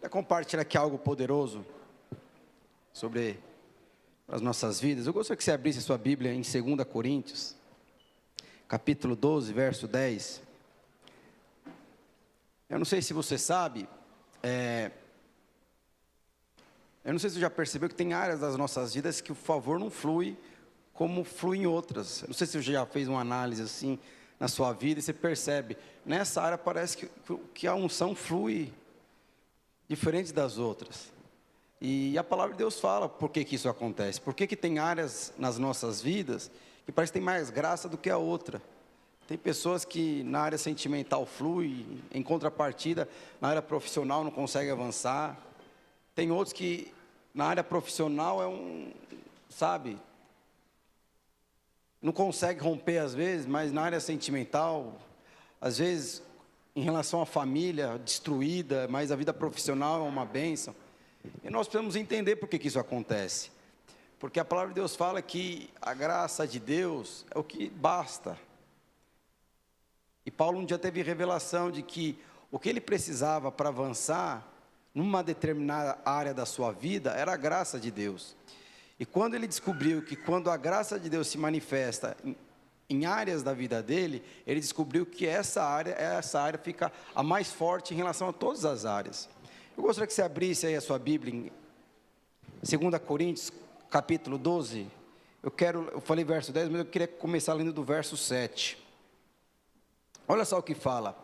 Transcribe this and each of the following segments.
Quer compartilhar aqui algo poderoso sobre as nossas vidas? Eu gostaria que você abrisse a sua Bíblia em 2 Coríntios, capítulo 12, verso 10. Eu não sei se você sabe, eu não sei se você já percebeu que tem áreas das nossas vidas que o favor não flui como flui em outras. Eu não sei se você já fez uma análise assim na sua vida e você percebe, nessa área parece que a unção flui diferente das outras. E a palavra de Deus fala por que isso acontece. Por que tem áreas nas nossas vidas que parece que tem mais graça do que a outra. Tem pessoas que na área sentimental flui, em contrapartida, na área profissional não consegue avançar. Tem outros que na área profissional não consegue romper às vezes, mas na área sentimental, às vezes em relação à família, destruída, mas a vida profissional é uma bênção. E nós precisamos entender por que isso acontece. Porque a palavra de Deus fala que a graça de Deus é o que basta. E Paulo um dia teve revelação de que o que ele precisava para avançar numa determinada área da sua vida era a graça de Deus. E quando ele descobriu que quando a graça de Deus se manifesta em áreas da vida dele, ele descobriu que essa área fica a mais forte em relação a todas as áreas. Eu gostaria que você abrisse aí a sua Bíblia em 2 Coríntios, capítulo 12. Eu falei verso 10, mas eu queria começar lendo do verso 7. Olha só o que fala.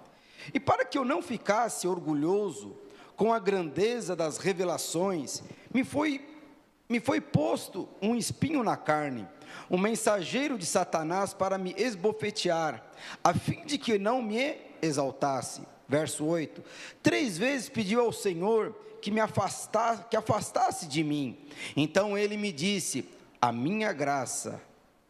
E para que eu não ficasse orgulhoso com a grandeza das revelações, me foi posto um espinho na carne, um mensageiro de Satanás para me esbofetear, a fim de que não me exaltasse. Verso 8, 3 vezes pediu ao Senhor que afastasse de mim. Então ele me disse, a minha graça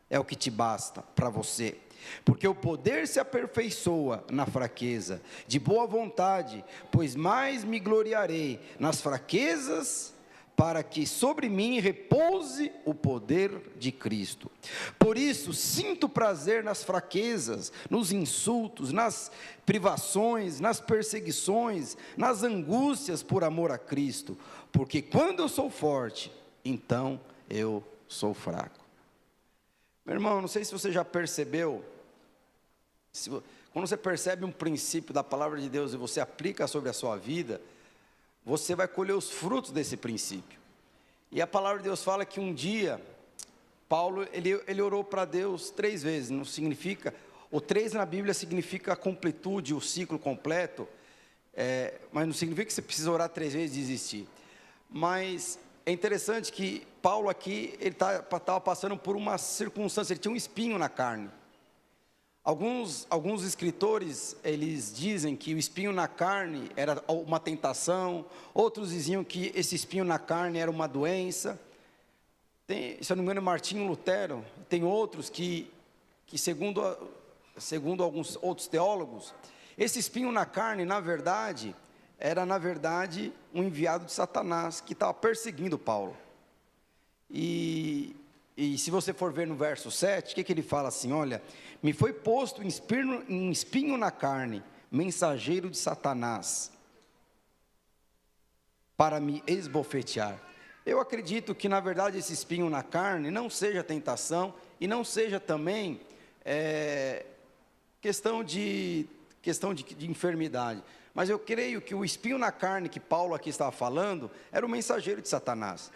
é o que te basta para você. Porque o poder se aperfeiçoa na fraqueza, de boa vontade, pois mais me gloriarei nas fraquezas, para que sobre mim repouse o poder de Cristo. Por isso, sinto prazer nas fraquezas, nos insultos, nas privações, nas perseguições, nas angústias por amor a Cristo, porque quando eu sou forte, então eu sou fraco. Meu irmão, não sei se você já percebeu, quando você percebe um princípio da palavra de Deus e você aplica sobre a sua vida, você vai colher os frutos desse princípio. E a palavra de Deus fala que um dia, Paulo, ele orou para Deus 3 vezes, não significa, o 3 na Bíblia significa a completude, o ciclo completo, mas não significa que você precisa orar 3 vezes e desistir. Mas é interessante que Paulo aqui, ele estava passando por uma circunstância, ele tinha um espinho na carne. Alguns escritores, eles dizem que o espinho na carne era uma tentação, outros diziam que esse espinho na carne era uma doença. Se eu não me engano, Martinho Lutero, tem outros que segundo alguns outros teólogos, esse espinho na carne, era um enviado de Satanás, que estava perseguindo Paulo. E se você for ver no verso 7, o que ele fala assim, olha, me foi posto um espinho na carne, mensageiro de Satanás, para me esbofetear. Eu acredito que na verdade esse espinho na carne não seja tentação, e não seja também questão de enfermidade. Mas eu creio que o espinho na carne que Paulo aqui estava falando, era o mensageiro de Satanás.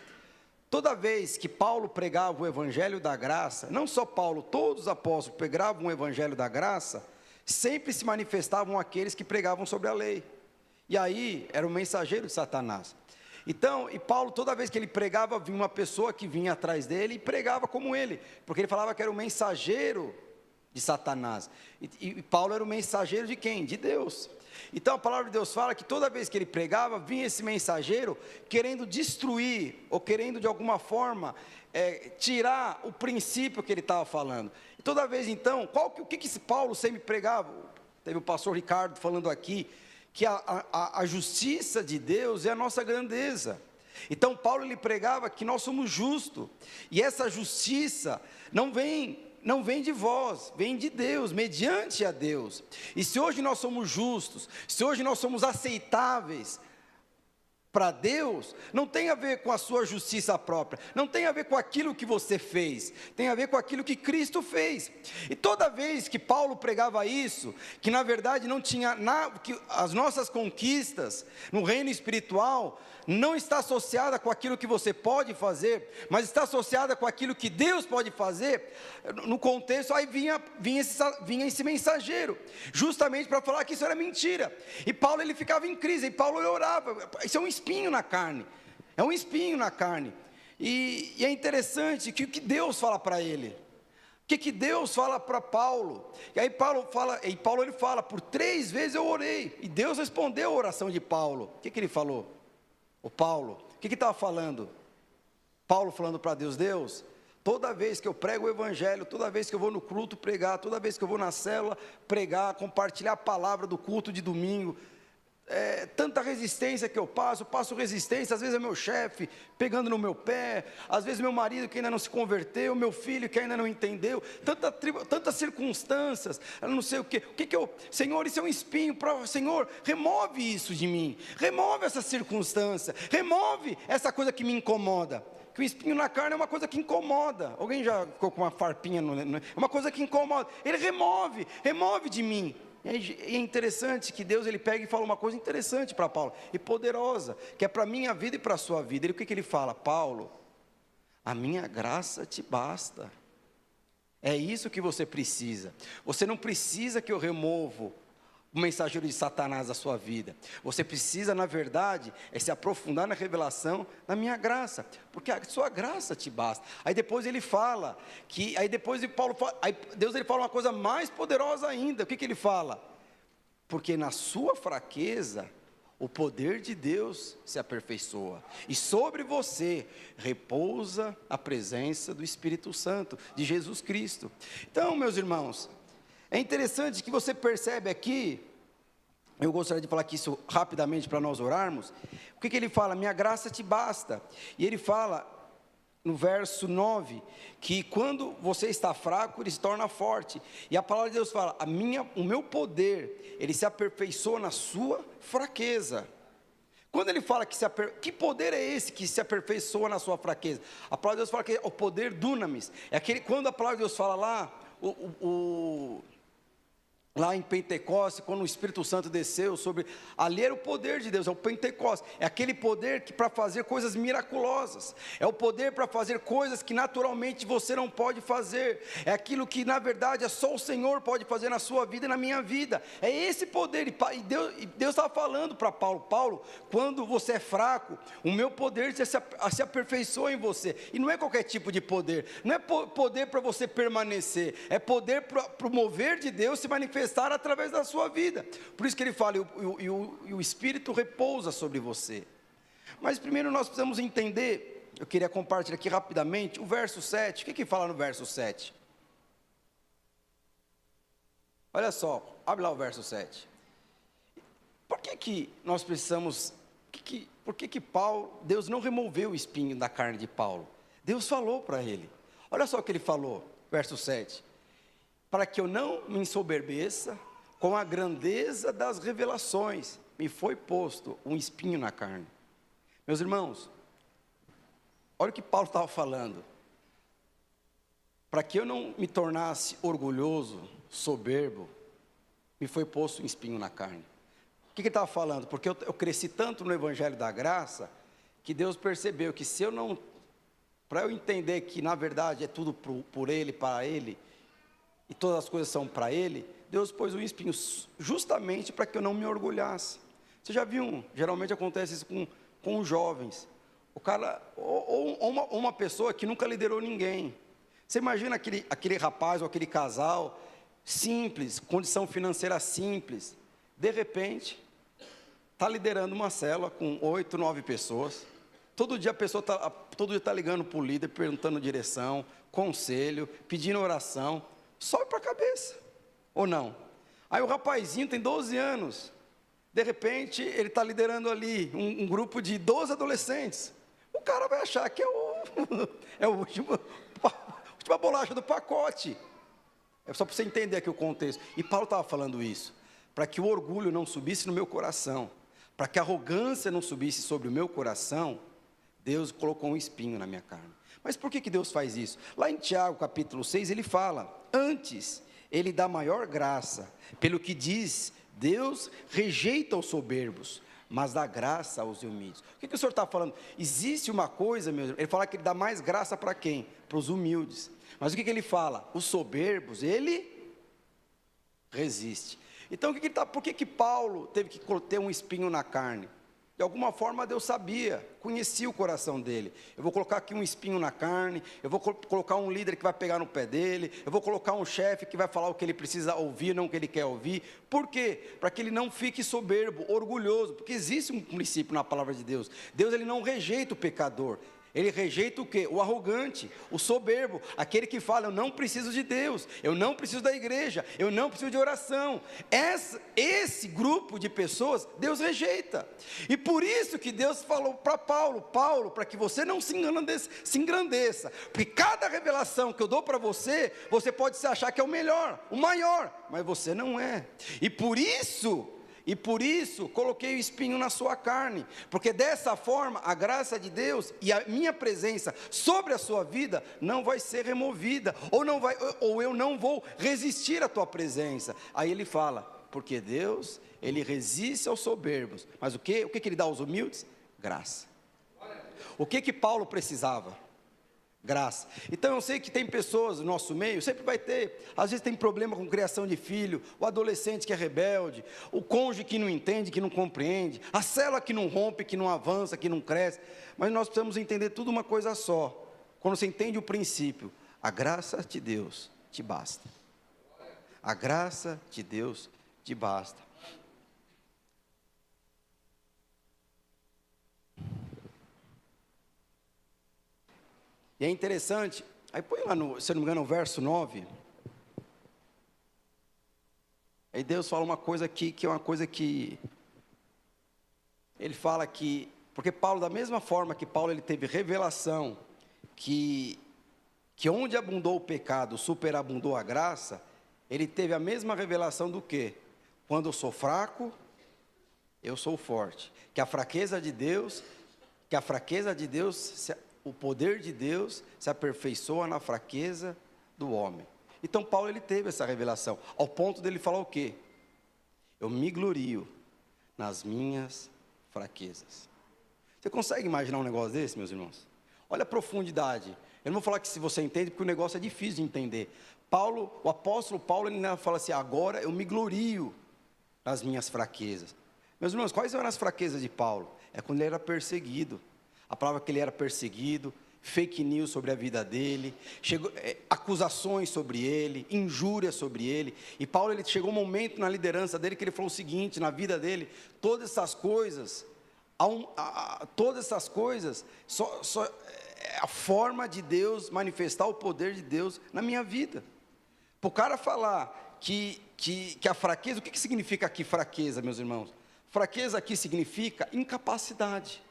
Toda vez que Paulo pregava o evangelho da graça, não só Paulo, todos os apóstolos pregavam o evangelho da graça, sempre se manifestavam aqueles que pregavam sobre a lei. E aí, era o mensageiro de Satanás. Então, e Paulo, toda vez que ele pregava, vinha uma pessoa que vinha atrás dele e pregava como ele, porque ele falava que era o mensageiro de Satanás. E Paulo era o mensageiro de quem? De Deus. Então a palavra de Deus fala que toda vez que ele pregava, vinha esse mensageiro querendo destruir, ou querendo de alguma forma tirar o princípio que ele estava falando. E toda vez então, o que esse Paulo sempre pregava? Teve o pastor Ricardo falando aqui, que a justiça de Deus é a nossa grandeza. Então Paulo ele pregava que nós somos justos, e essa justiça não vem de vós, vem de Deus, mediante a Deus. E se hoje nós somos justos, se hoje nós somos aceitáveis para Deus, não tem a ver com a sua justiça própria, não tem a ver com aquilo que você fez, tem a ver com aquilo que Cristo fez. E toda vez que Paulo pregava isso, que na verdade não tinha nada, que as nossas conquistas no reino espiritual não está associada com aquilo que você pode fazer, mas está associada com aquilo que Deus pode fazer, no contexto, aí vinha esse mensageiro, justamente para falar que isso era mentira. E Paulo, ele ficava em crise, e Paulo ele orava. Isso é um espinho na carne, é um espinho na carne. E é interessante que o que Deus fala para ele, o que Deus fala para Paulo, e aí Paulo ele fala, por 3 vezes eu orei, e Deus respondeu a oração de Paulo. O que ele falou? O Paulo, o que estava falando? Paulo falando para Deus: Deus, toda vez que eu prego o evangelho, toda vez que eu vou no culto pregar, toda vez que eu vou na célula pregar, compartilhar a palavra do culto de domingo, tanta resistência que eu passo resistência, às vezes é meu chefe pegando no meu pé, às vezes meu marido que ainda não se converteu, meu filho que ainda não entendeu, tantas circunstâncias, não sei o que Senhor, isso é um espinho, Senhor, remove isso de mim, remove essa circunstância, remove essa coisa que me incomoda, que o espinho na carne é uma coisa que incomoda. Alguém já ficou com uma farpinha, é uma coisa que incomoda, ele remove de mim. E é interessante que Deus, ele pega e fala uma coisa interessante para Paulo, e poderosa, que é para a minha vida e para a sua vida. O que ele fala? Paulo, a minha graça te basta. É isso que você precisa. Você não precisa que eu remova o mensageiro de Satanás da sua vida. Você precisa, na verdade, se aprofundar na revelação da minha graça, porque a sua graça te basta. Aí depois ele fala, Deus ele fala uma coisa mais poderosa ainda. O que ele fala? Porque na sua fraqueza, o poder de Deus se aperfeiçoa, e sobre você repousa a presença do Espírito Santo, de Jesus Cristo. Então, meus irmãos, é interessante que você percebe aqui, eu gostaria de falar aqui isso rapidamente para nós orarmos. O que ele fala? Minha graça te basta. E ele fala no verso 9, que quando você está fraco, ele se torna forte. E a palavra de Deus fala, o meu poder, ele se aperfeiçoa na sua fraqueza. Quando ele fala que poder é esse que se aperfeiçoa na sua fraqueza? A palavra de Deus fala que é o poder dunamis. É aquele, quando a palavra de Deus fala lá, lá em Pentecostes, quando o Espírito Santo desceu sobre, ali era o poder de Deus, é o Pentecostes, é aquele poder que para fazer coisas miraculosas, é o poder para fazer coisas que naturalmente você não pode fazer, é aquilo que na verdade é só o Senhor pode fazer na sua vida e na minha vida, é esse poder. E Deus estava falando para Paulo, quando você é fraco, o meu poder se aperfeiçoa em você, e não é qualquer tipo de poder, não é poder para você permanecer, é poder para o mover de Deus se manifestar através da sua vida. Por isso que ele fala, e o Espírito repousa sobre você. Mas primeiro nós precisamos entender, eu queria compartilhar aqui rapidamente, o verso 7, o que fala no verso 7? Olha só, abre lá o verso 7. Por que nós precisamos, por que Paulo, Deus não removeu o espinho da carne de Paulo? Deus falou para ele, olha só o que ele falou, verso 7. Para que eu não me ensoberbeça com a grandeza das revelações, me foi posto um espinho na carne. Meus irmãos, olha o que Paulo estava falando. Para que eu não me tornasse orgulhoso, soberbo, me foi posto um espinho na carne. O que ele estava falando? Porque eu cresci tanto no Evangelho da Graça, que Deus percebeu que se eu não, para eu entender que na verdade é tudo por Ele, para Ele, e todas as coisas são para Ele, Deus pôs um espinho justamente para que eu não me orgulhasse. Você já viu, geralmente acontece isso com os jovens, o cara, ou uma pessoa que nunca liderou ninguém. Você imagina aquele rapaz ou aquele casal, simples, condição financeira simples, de repente, está liderando uma célula com 8, 9 pessoas, todo dia a pessoa está ligando para o líder, perguntando direção, conselho, pedindo oração, sobe para a cabeça, ou não? Aí o rapazinho tem 12 anos, de repente ele está liderando ali um grupo de 12 adolescentes, o cara vai achar que é a última bolacha do pacote. É só para você entender aqui o contexto. E Paulo estava falando isso, para que o orgulho não subisse no meu coração, para que a arrogância não subisse sobre o meu coração, Deus colocou um espinho na minha carne. Mas por que Deus faz isso? Lá em Tiago, capítulo 6, ele fala: antes, ele dá maior graça, pelo que diz, Deus rejeita os soberbos, mas dá graça aos humildes. O que o Senhor está falando? Existe uma coisa, meu irmão, ele fala que ele dá mais graça para quem? Para os humildes. Mas o que ele fala? Os soberbos, ele resiste. Então, por que Paulo teve que ter um espinho na carne? De alguma forma Deus sabia, conhecia o coração dele. Eu vou colocar aqui um espinho na carne, eu vou colocar um líder que vai pegar no pé dele, eu vou colocar um chefe que vai falar o que ele precisa ouvir, não o que ele quer ouvir. Por quê? Para que ele não fique soberbo, orgulhoso, porque existe um princípio na palavra de Deus. Deus, ele não rejeita o pecador. Ele rejeita o quê? O arrogante, o soberbo, aquele que fala: eu não preciso de Deus, eu não preciso da igreja, eu não preciso de oração. Esse grupo de pessoas, Deus rejeita. E por isso que Deus falou para Paulo, para que você não se engrandeça, porque cada revelação que eu dou para você, você pode se achar que é o melhor, o maior, mas você não é. E por isso coloquei o espinho na sua carne, porque dessa forma a graça de Deus e a minha presença sobre a sua vida não vai ser removida, ou eu não vou resistir à tua presença. Aí ele fala: porque Deus, ele resiste aos soberbos, mas o que ele dá aos humildes? Graça. O que Paulo precisava? Graça. Então eu sei que tem pessoas no nosso meio, sempre vai ter, às vezes tem problema com criação de filho, o adolescente que é rebelde, o cônjuge que não entende, que não compreende, a célula que não rompe, que não avança, que não cresce. Mas nós precisamos entender tudo uma coisa só. Quando você entende o princípio, a graça de Deus te basta. A graça de Deus te basta. E é interessante, aí põe lá, se eu não me engano, no verso 9. Aí Deus fala uma coisa aqui, que é uma coisa que... Ele fala que... Porque Paulo, da mesma forma que Paulo, ele teve revelação, que onde abundou o pecado, superabundou a graça, ele teve a mesma revelação do que? Quando eu sou fraco, eu sou forte. Que a fraqueza de Deus, o poder de Deus se aperfeiçoa na fraqueza do homem. Então Paulo, ele teve essa revelação, ao ponto dele falar o quê? Eu me glorio nas minhas fraquezas. Você consegue imaginar um negócio desse, meus irmãos? Olha a profundidade. Eu não vou falar que se você entende, porque o negócio é difícil de entender. O apóstolo Paulo, ele fala assim: agora eu me glorio nas minhas fraquezas. Meus irmãos, quais eram as fraquezas de Paulo? É quando ele era perseguido. A palavra que ele era perseguido, fake news sobre a vida dele, acusações sobre ele, injúrias sobre ele. E Paulo, ele chegou um momento na liderança dele que ele falou o seguinte, na vida dele: todas essas coisas, só é a forma de Deus manifestar o poder de Deus na minha vida. Para o cara falar que a fraqueza, o que significa aqui fraqueza, meus irmãos? Fraqueza aqui significa incapacidade.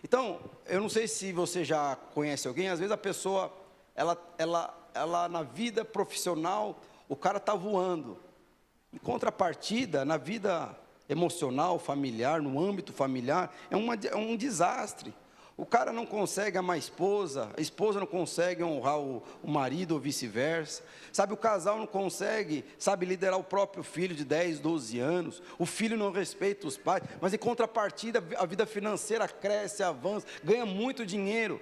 Então, eu não sei se você já conhece alguém, às vezes a pessoa, ela na vida profissional, o cara está voando. Em contrapartida, na vida emocional, familiar, no âmbito familiar, é um desastre. O cara não consegue amar a esposa não consegue honrar o marido ou vice-versa. Sabe, o casal não consegue, liderar o próprio filho de 10, 12 anos. O filho não respeita os pais, mas em contrapartida a vida financeira cresce, avança, ganha muito dinheiro.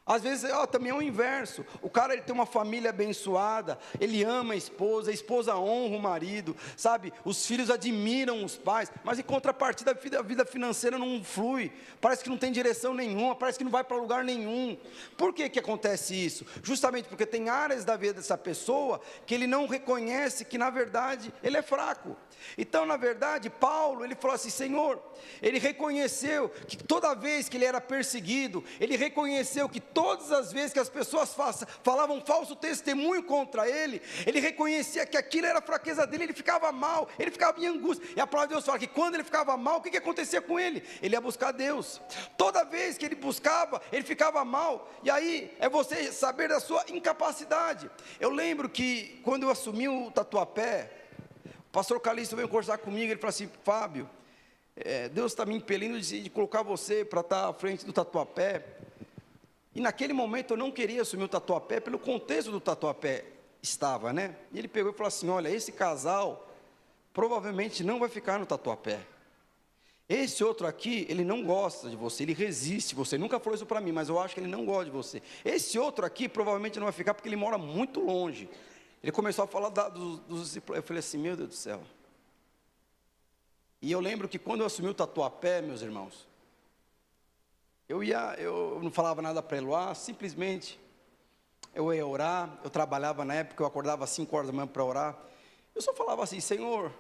Às vezes, também é o inverso. O cara, ele tem uma família abençoada, ele ama a esposa honra o marido, sabe? Os filhos admiram os pais, mas em contrapartida a vida financeira não flui, parece que não tem direção nenhuma, parece que não vai para lugar nenhum. Por que acontece isso? Justamente porque tem áreas da vida dessa pessoa que ele não reconhece que, na verdade, ele é fraco. Então, na verdade, Paulo, ele falou assim: Senhor, ele reconheceu que toda vez que ele era perseguido, ele reconheceu que todas as vezes que as pessoas falavam falso testemunho contra ele, ele reconhecia que aquilo era a fraqueza dele, ele ficava mal, ele ficava em angústia. E a palavra de Deus fala que quando ele ficava mal, o que acontecia com ele? Ele ia buscar Deus. Toda vez que ele buscava, ele ficava mal. E aí é você saber da sua incapacidade. Eu lembro que quando eu assumi o Tatuapé, o pastor Calixto veio conversar comigo, ele falou assim: Fábio, Deus está me impelindo de colocar você para estar à frente do Tatuapé. E naquele momento eu não queria assumir o Tatuapé pelo contexto do Tatuapé estava, né? E ele pegou e falou assim: olha, esse casal provavelmente não vai ficar no Tatuapé. Esse outro aqui, ele não gosta de você, ele resiste. Você nunca falou isso para mim, mas eu acho que ele não gosta de você. Esse outro aqui provavelmente não vai ficar porque ele mora muito longe. Ele começou a falar dos discípulos. Eu falei assim: meu Deus do céu. E eu lembro que quando eu assumi o Tatuapé, meus irmãos, eu não falava nada para Eloá, simplesmente eu ia orar. Eu trabalhava na época, eu acordava às 5 horas da manhã para orar. Eu só falava assim: Senhor,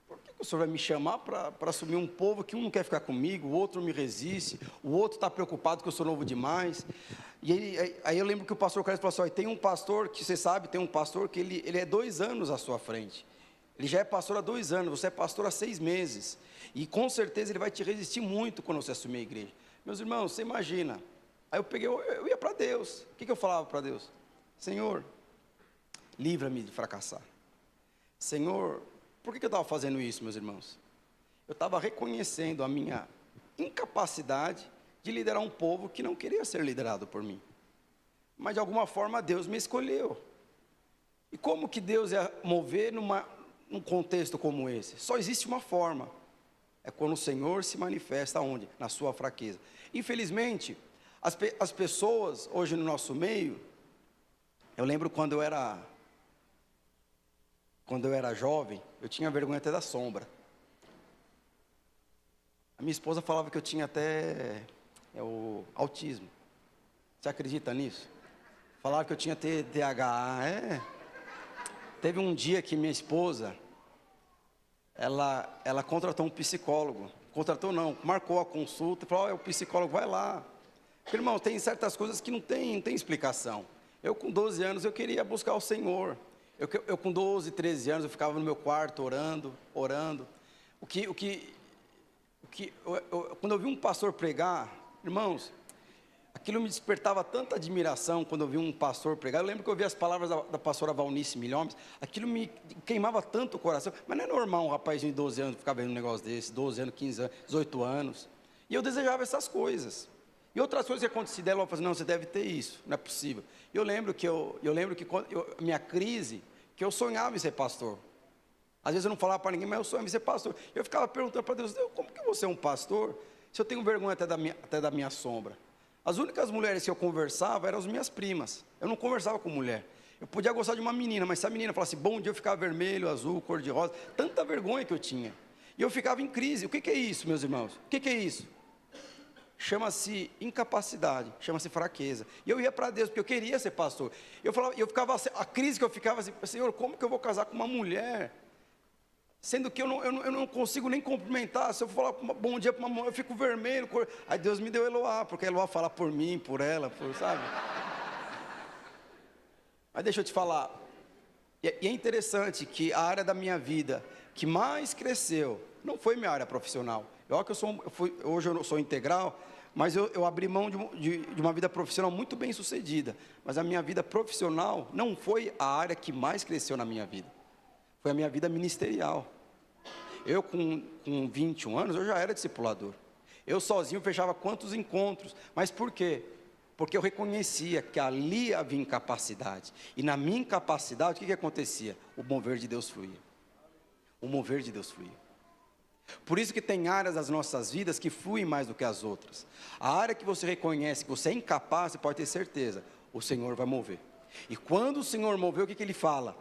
por que o Senhor vai me chamar para assumir um povo que um não quer ficar comigo, o outro me resiste, o outro está preocupado que eu sou novo demais? E aí eu lembro que o pastor Carlos falou assim: olha, tem um pastor que você sabe, tem um pastor que ele é 2 anos à sua frente. Ele já é pastor há 2 anos, você é pastor há 6 meses. E com certeza ele vai te resistir muito quando você assumir a igreja. Meus irmãos, você imagina. Aí eu ia para Deus. O que eu falava para Deus? Senhor, livra-me de fracassar. Senhor, por que eu estava fazendo isso, meus irmãos? Eu estava reconhecendo a minha incapacidade de liderar um povo que não queria ser liderado por mim. Mas de alguma forma Deus me escolheu. E como que Deus ia mover num contexto como esse? Só existe uma forma. É quando o Senhor se manifesta onde? Na sua fraqueza. Infelizmente, as pessoas hoje no nosso meio, eu lembro quando eu era jovem, eu tinha vergonha até da sombra. A minha esposa falava que eu tinha até o autismo. Você acredita nisso? Falava que eu tinha TDAH. Teve um dia que minha esposa, ela contratou um psicólogo. Contratou não, marcou a consulta e falou: o psicólogo vai lá. Porque, irmão, tem certas coisas que não tem explicação. Eu com 12 anos eu queria buscar o Senhor. Eu com 12, 13 anos eu ficava no meu quarto orando. Quando eu vi um pastor pregar, irmãos, aquilo me despertava tanta admiração quando eu vi um pastor pregar. Eu lembro que eu ouvi as palavras da pastora Valnice Milhomes, aquilo me queimava tanto o coração. Mas não é normal um rapazinho de 12 anos ficar vendo um negócio desse, 12 anos, 15 anos, 18 anos. E eu desejava essas coisas. E outras coisas que aconteciam, ela falou assim: não, você deve ter isso, não é possível. Eu lembro que minha crise, que eu sonhava em ser pastor. Às vezes eu não falava para ninguém, mas eu sonhava em ser pastor. Eu ficava perguntando para Deus: como que você é um pastor, se eu tenho vergonha até da minha sombra? As únicas mulheres que eu conversava eram as minhas primas. Eu não conversava com mulher. Eu podia gostar de uma menina, mas se a menina falasse bom dia, eu ficava vermelho, azul, cor de rosa. Tanta vergonha que eu tinha. E eu ficava em crise. O que é isso, meus irmãos? O que é isso? Chama-se incapacidade, chama-se fraqueza. E eu ia para Deus, porque eu queria ser pastor. A crise que eu ficava assim: Senhor, como que eu vou casar com uma mulher? Sendo que eu não consigo nem cumprimentar. Se eu falar bom dia para uma mulher, eu fico vermelho. Aí Deus me deu Eloá, porque Eloá fala por mim, por ela, sabe? Mas deixa eu te falar. E é interessante que a área da minha vida que mais cresceu não foi minha área profissional. Hoje eu sou integral, mas eu abri mão de uma vida profissional muito bem sucedida. Mas a minha vida profissional não foi a área que mais cresceu na minha vida. Foi a minha vida ministerial. Eu com 21 anos, eu já era discipulador. Eu sozinho fechava quantos encontros. Mas por quê? Porque eu reconhecia que ali havia incapacidade. E na minha incapacidade, o que acontecia? O mover de Deus fluía. O mover de Deus fluía. Por isso que tem áreas das nossas vidas que fluem mais do que as outras. A área que você reconhece que você é incapaz, você pode ter certeza, o Senhor vai mover. E quando o Senhor mover, o que Ele fala?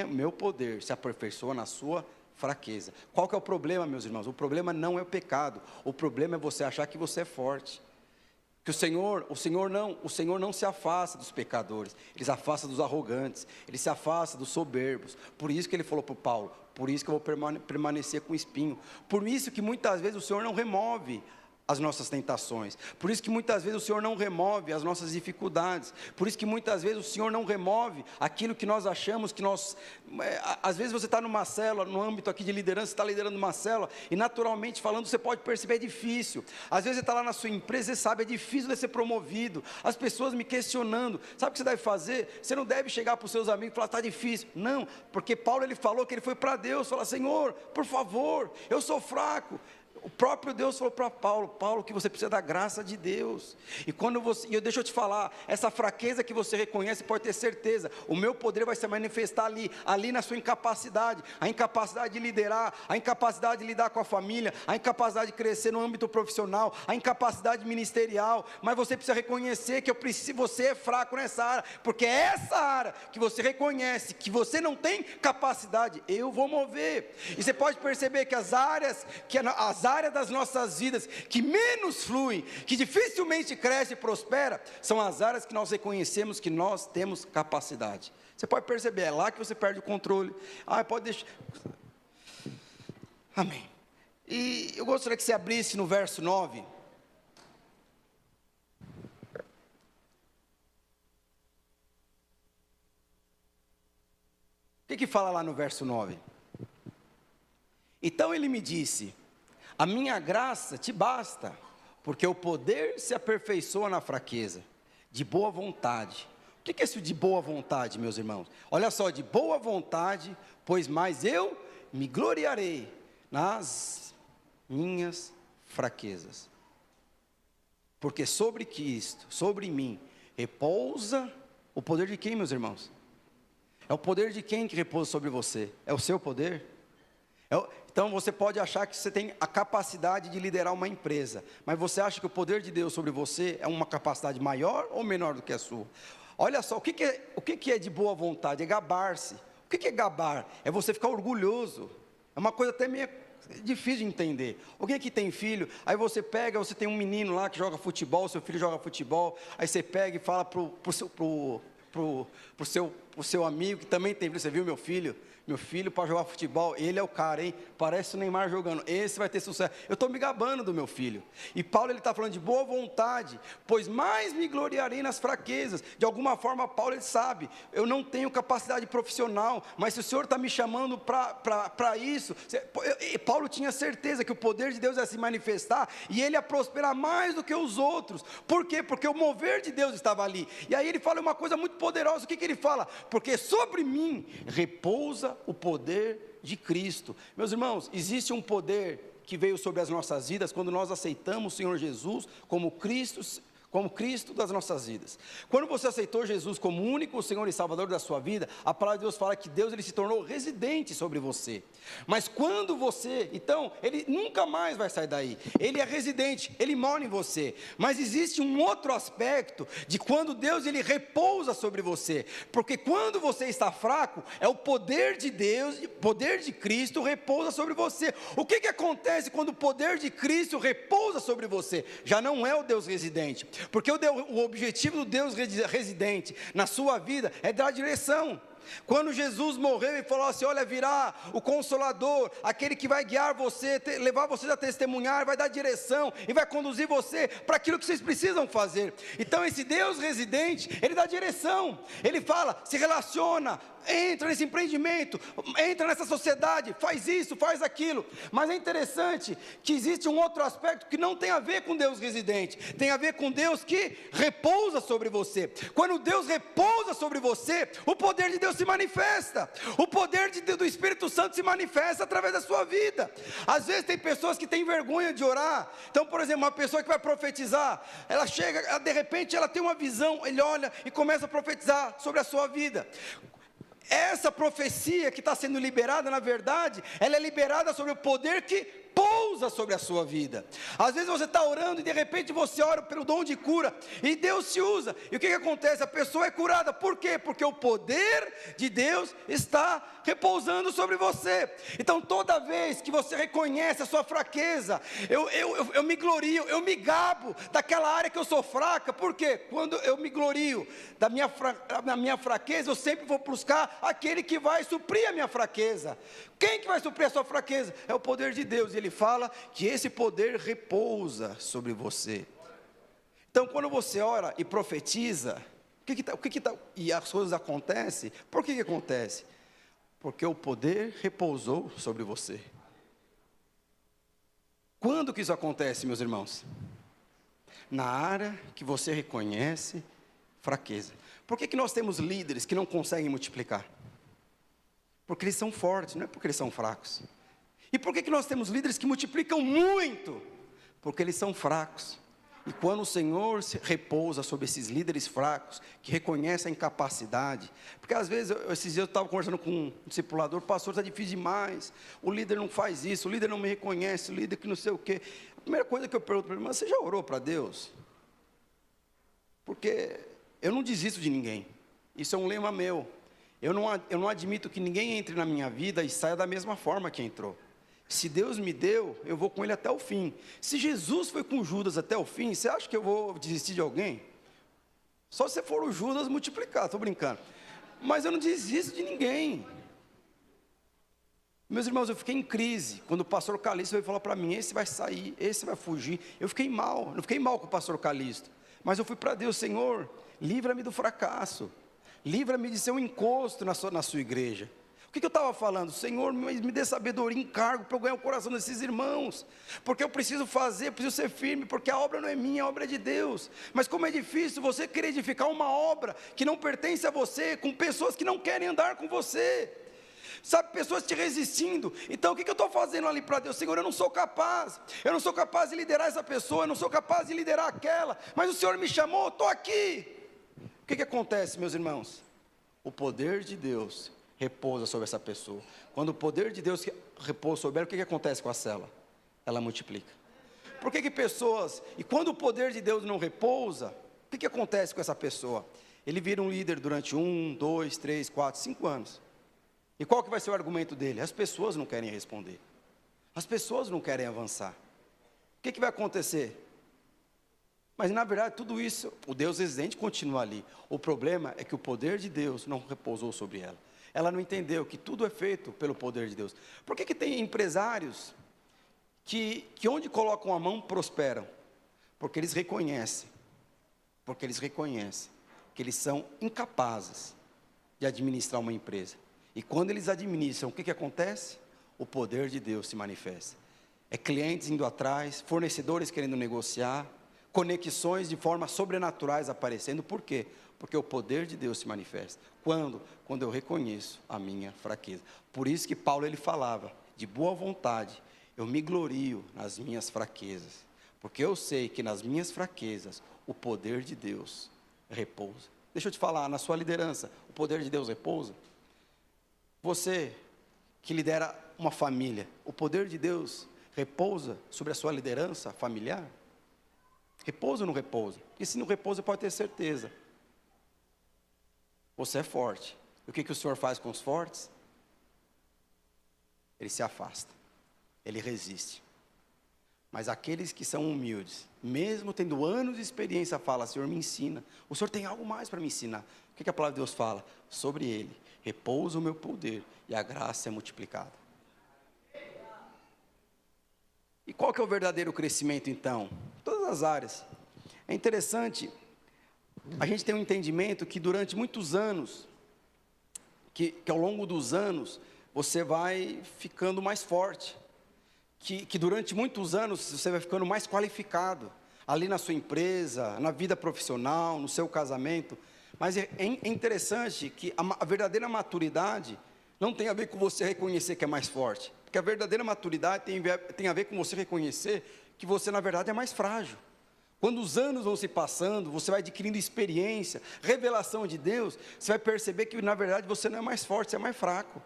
Meu poder se aperfeiçoa na sua fraqueza. Qual que é o problema, meus irmãos? O problema não é o pecado. O problema é você achar que você é forte. Que o Senhor não se afasta dos pecadores. Ele se afasta dos arrogantes. Ele se afasta dos soberbos. Por isso que ele falou para Paulo: por isso que eu vou permanecer com espinho. Por isso que muitas vezes o Senhor não remove as nossas tentações. Por isso que muitas vezes o Senhor não remove as nossas dificuldades. Por isso que muitas vezes o Senhor não remove aquilo que nós achamos que nós... Às vezes você está numa célula, no âmbito aqui de liderança, você está liderando uma célula, e naturalmente falando, você pode perceber, é difícil. Às vezes você está lá na sua empresa, você sabe, é difícil de ser promovido. As pessoas me questionando. Sabe o que você deve fazer? Você não deve chegar para os seus amigos e falar: está difícil. Não, porque Paulo ele falou que ele foi para Deus, falar: Senhor, por favor, eu sou fraco. O próprio Deus falou para Paulo: Paulo, que você precisa da graça de Deus. E deixa eu te falar, essa fraqueza que você reconhece, pode ter certeza, o meu poder vai se manifestar ali na sua incapacidade, a incapacidade de liderar, a incapacidade de lidar com a família, a incapacidade de crescer no âmbito profissional, a incapacidade ministerial. Mas você precisa reconhecer que você é fraco nessa área, porque é essa área que você reconhece que você não tem capacidade, eu vou mover. E você pode perceber que as áreas das nossas vidas que menos flui, que dificilmente cresce e prospera, são as áreas que nós reconhecemos que nós temos capacidade. Você pode perceber, é lá que você perde o controle. Pode deixar. Amém. E eu gostaria que você abrisse no verso 9. O que fala lá no verso 9? Então ele me disse: a minha graça te basta, porque o poder se aperfeiçoa na fraqueza. De boa vontade. O que é isso de boa vontade, meus irmãos? Olha só, de boa vontade, pois mais eu me gloriarei nas minhas fraquezas. Porque sobre Cristo, sobre mim, repousa o poder de quem, meus irmãos? É o poder de quem que repousa sobre você? É o seu poder? Então você pode achar que você tem a capacidade de liderar uma empresa, mas você acha que o poder de Deus sobre você é uma capacidade maior ou menor do que a sua? Olha só, o que é de boa vontade? É gabar-se. O que é gabar? É você ficar orgulhoso. É uma coisa até meio difícil de entender. Alguém que tem filho, aí você tem um menino lá que joga futebol, seu filho joga futebol, aí você pega e fala pro seu amigo que também tem filho: você viu meu filho para jogar futebol, ele é o cara, hein? Parece o Neymar jogando, esse vai ter sucesso. Eu estou me gabando do meu filho. E Paulo está falando de boa vontade, pois mais me gloriarei nas fraquezas. De alguma forma Paulo ele sabe, eu não tenho capacidade profissional, mas se o Senhor está me chamando para isso, Paulo tinha certeza que o poder de Deus ia se manifestar, e ele ia prosperar mais do que os outros. Por quê? Porque o mover de Deus estava ali. E aí ele fala uma coisa muito poderosa. O que ele fala? Porque sobre mim repousa o poder de Cristo. Meus irmãos, existe um poder que veio sobre as nossas vidas quando nós aceitamos o Senhor Jesus como Cristo das nossas vidas. Quando você aceitou Jesus como único Senhor e Salvador da sua vida, a palavra de Deus fala que Deus ele se tornou residente sobre você. Mas quando então, ele nunca mais vai sair daí. Ele é residente, ele mora em você. Mas existe um outro aspecto de quando Deus ele repousa sobre você. Porque quando você está fraco, é o poder de Deus, o poder de Cristo repousa sobre você. O que acontece quando o poder de Cristo repousa sobre você? Já não é o Deus residente. Porque o objetivo do Deus residente na sua vida é dar direção. Quando Jesus morreu e falou assim: olha, virá o Consolador, aquele que vai guiar você, levar vocês a testemunhar, vai dar direção e vai conduzir você para aquilo que vocês precisam fazer. Então esse Deus residente, ele dá direção, ele fala, se relaciona, entra nesse empreendimento, entra nessa sociedade, faz isso, faz aquilo. Mas é interessante que existe um outro aspecto que não tem a ver com Deus residente, tem a ver com Deus que repousa sobre você. Quando Deus repousa sobre você, o poder de Deus se manifesta, o poder do Espírito Santo se manifesta através da sua vida. Às vezes tem pessoas que têm vergonha de orar. Então, por exemplo, uma pessoa que vai profetizar, ela chega, de repente ela tem uma visão, ele olha e começa a profetizar sobre a sua vida. Essa profecia que está sendo liberada, na verdade, ela é liberada sobre o poder que pousa sobre a sua vida. Às vezes você está orando e de repente você ora pelo dom de cura, e Deus se usa, e o que acontece? A pessoa é curada. Por quê? Porque o poder de Deus está repousando sobre você. Então toda vez que você reconhece a sua fraqueza, eu me glorio, eu me gabo daquela área que eu sou fraca. Por quê? Quando eu me glorio da minha fraqueza, eu sempre vou buscar aquele que vai suprir a minha fraqueza. Quem que vai suprir a sua fraqueza? É o poder de Deus. E ele fala que esse poder repousa sobre você. Então quando você ora e profetiza, e as coisas acontecem, por que acontece? Porque o poder repousou sobre você. Quando que isso acontece, meus irmãos? Na área que você reconhece fraqueza. Por que nós temos líderes que não conseguem multiplicar? Porque eles são fortes, não é porque eles são fracos. E por que nós temos líderes que multiplicam muito? Porque eles são fracos. E quando o Senhor se repousa sobre esses líderes fracos, que reconhecem a incapacidade, porque às vezes, esses dias eu estava conversando com um discipulador, pastor, está difícil demais, o líder não faz isso, o líder não me reconhece, o líder que não sei o quê. A primeira coisa que eu pergunto para ele, mas você já orou para Deus? Porque eu não desisto de ninguém, isso é um lema meu, eu não admito que ninguém entre na minha vida e saia da mesma forma que entrou. Se Deus me deu, eu vou com Ele até o fim. Se Jesus foi com Judas até o fim, você acha que eu vou desistir de alguém? Só se for o Judas multiplicar, estou brincando. Mas eu não desisto de ninguém. Meus irmãos, eu fiquei em crise, quando o pastor Calixto veio falar para mim, esse vai sair, esse vai fugir. Eu fiquei mal, não fiquei mal com o pastor Calixto. Mas eu fui para Deus, Senhor, livra-me do fracasso. Livra-me de ser um encosto na sua igreja. O que eu estava falando? Senhor, me dê sabedoria e encargo para eu ganhar o coração desses irmãos, porque eu preciso fazer, preciso ser firme, porque a obra não é minha, a obra é de Deus. Mas como é difícil você querer edificar uma obra que não pertence a você, com pessoas que não querem andar com você, sabe, pessoas te resistindo. Então o que eu estou fazendo ali para Deus? Senhor, eu não sou capaz de liderar essa pessoa, eu não sou capaz de liderar aquela, mas o Senhor me chamou, estou aqui. O que acontece, meus irmãos? O poder de Deus repousa sobre essa pessoa. Quando o poder de Deus repousa sobre ela, o que acontece com a célula? Ela multiplica. Por que pessoas, e quando o poder de Deus não repousa, o que acontece com essa pessoa? Ele vira um líder durante 1, 2, 3, 4, 5 anos. E qual que vai ser o argumento dele? As pessoas não querem responder. As pessoas não querem avançar. O que vai acontecer? Mas na verdade tudo isso, o Deus residente continua ali. O problema é que o poder de Deus não repousou sobre ela. Ela não entendeu que tudo é feito pelo poder de Deus. Por que tem empresários que onde colocam a mão prosperam? Porque eles reconhecem que eles são incapazes de administrar uma empresa. E quando eles administram, o que acontece? O poder de Deus se manifesta. É clientes indo atrás, fornecedores querendo negociar, conexões de forma sobrenaturais aparecendo. Por quê? Porque o poder de Deus se manifesta. Quando eu reconheço a minha fraqueza. Por isso que Paulo ele falava, de boa vontade, eu me glorio nas minhas fraquezas. Porque eu sei que nas minhas fraquezas, o poder de Deus repousa. Deixa eu te falar, na sua liderança, o poder de Deus repousa. Você que lidera uma família, o poder de Deus repousa sobre a sua liderança familiar? Repousa ou não repousa? Porque se não repousa, pode ter certeza. Você é forte. E o que o Senhor faz com os fortes? Ele se afasta. Ele resiste. Mas aqueles que são humildes, mesmo tendo anos de experiência, fala, Senhor, me ensina. O Senhor tem algo mais para me ensinar. O que a palavra de Deus fala? Sobre ele repousa o meu poder e a graça é multiplicada. E qual que é o verdadeiro crescimento então? Todas as áreas. É interessante, a gente tem um entendimento que durante muitos anos, que ao longo dos anos, você vai ficando mais forte. Que durante muitos anos você vai ficando mais qualificado, ali na sua empresa, na vida profissional, no seu casamento. Mas é interessante que a verdadeira maturidade não tem a ver com você reconhecer que é mais forte. Porque a verdadeira maturidade tem a ver com você reconhecer que você, na verdade, é mais frágil. Quando os anos vão se passando, você vai adquirindo experiência, revelação de Deus, você vai perceber que, na verdade, você não é mais forte, você é mais fraco.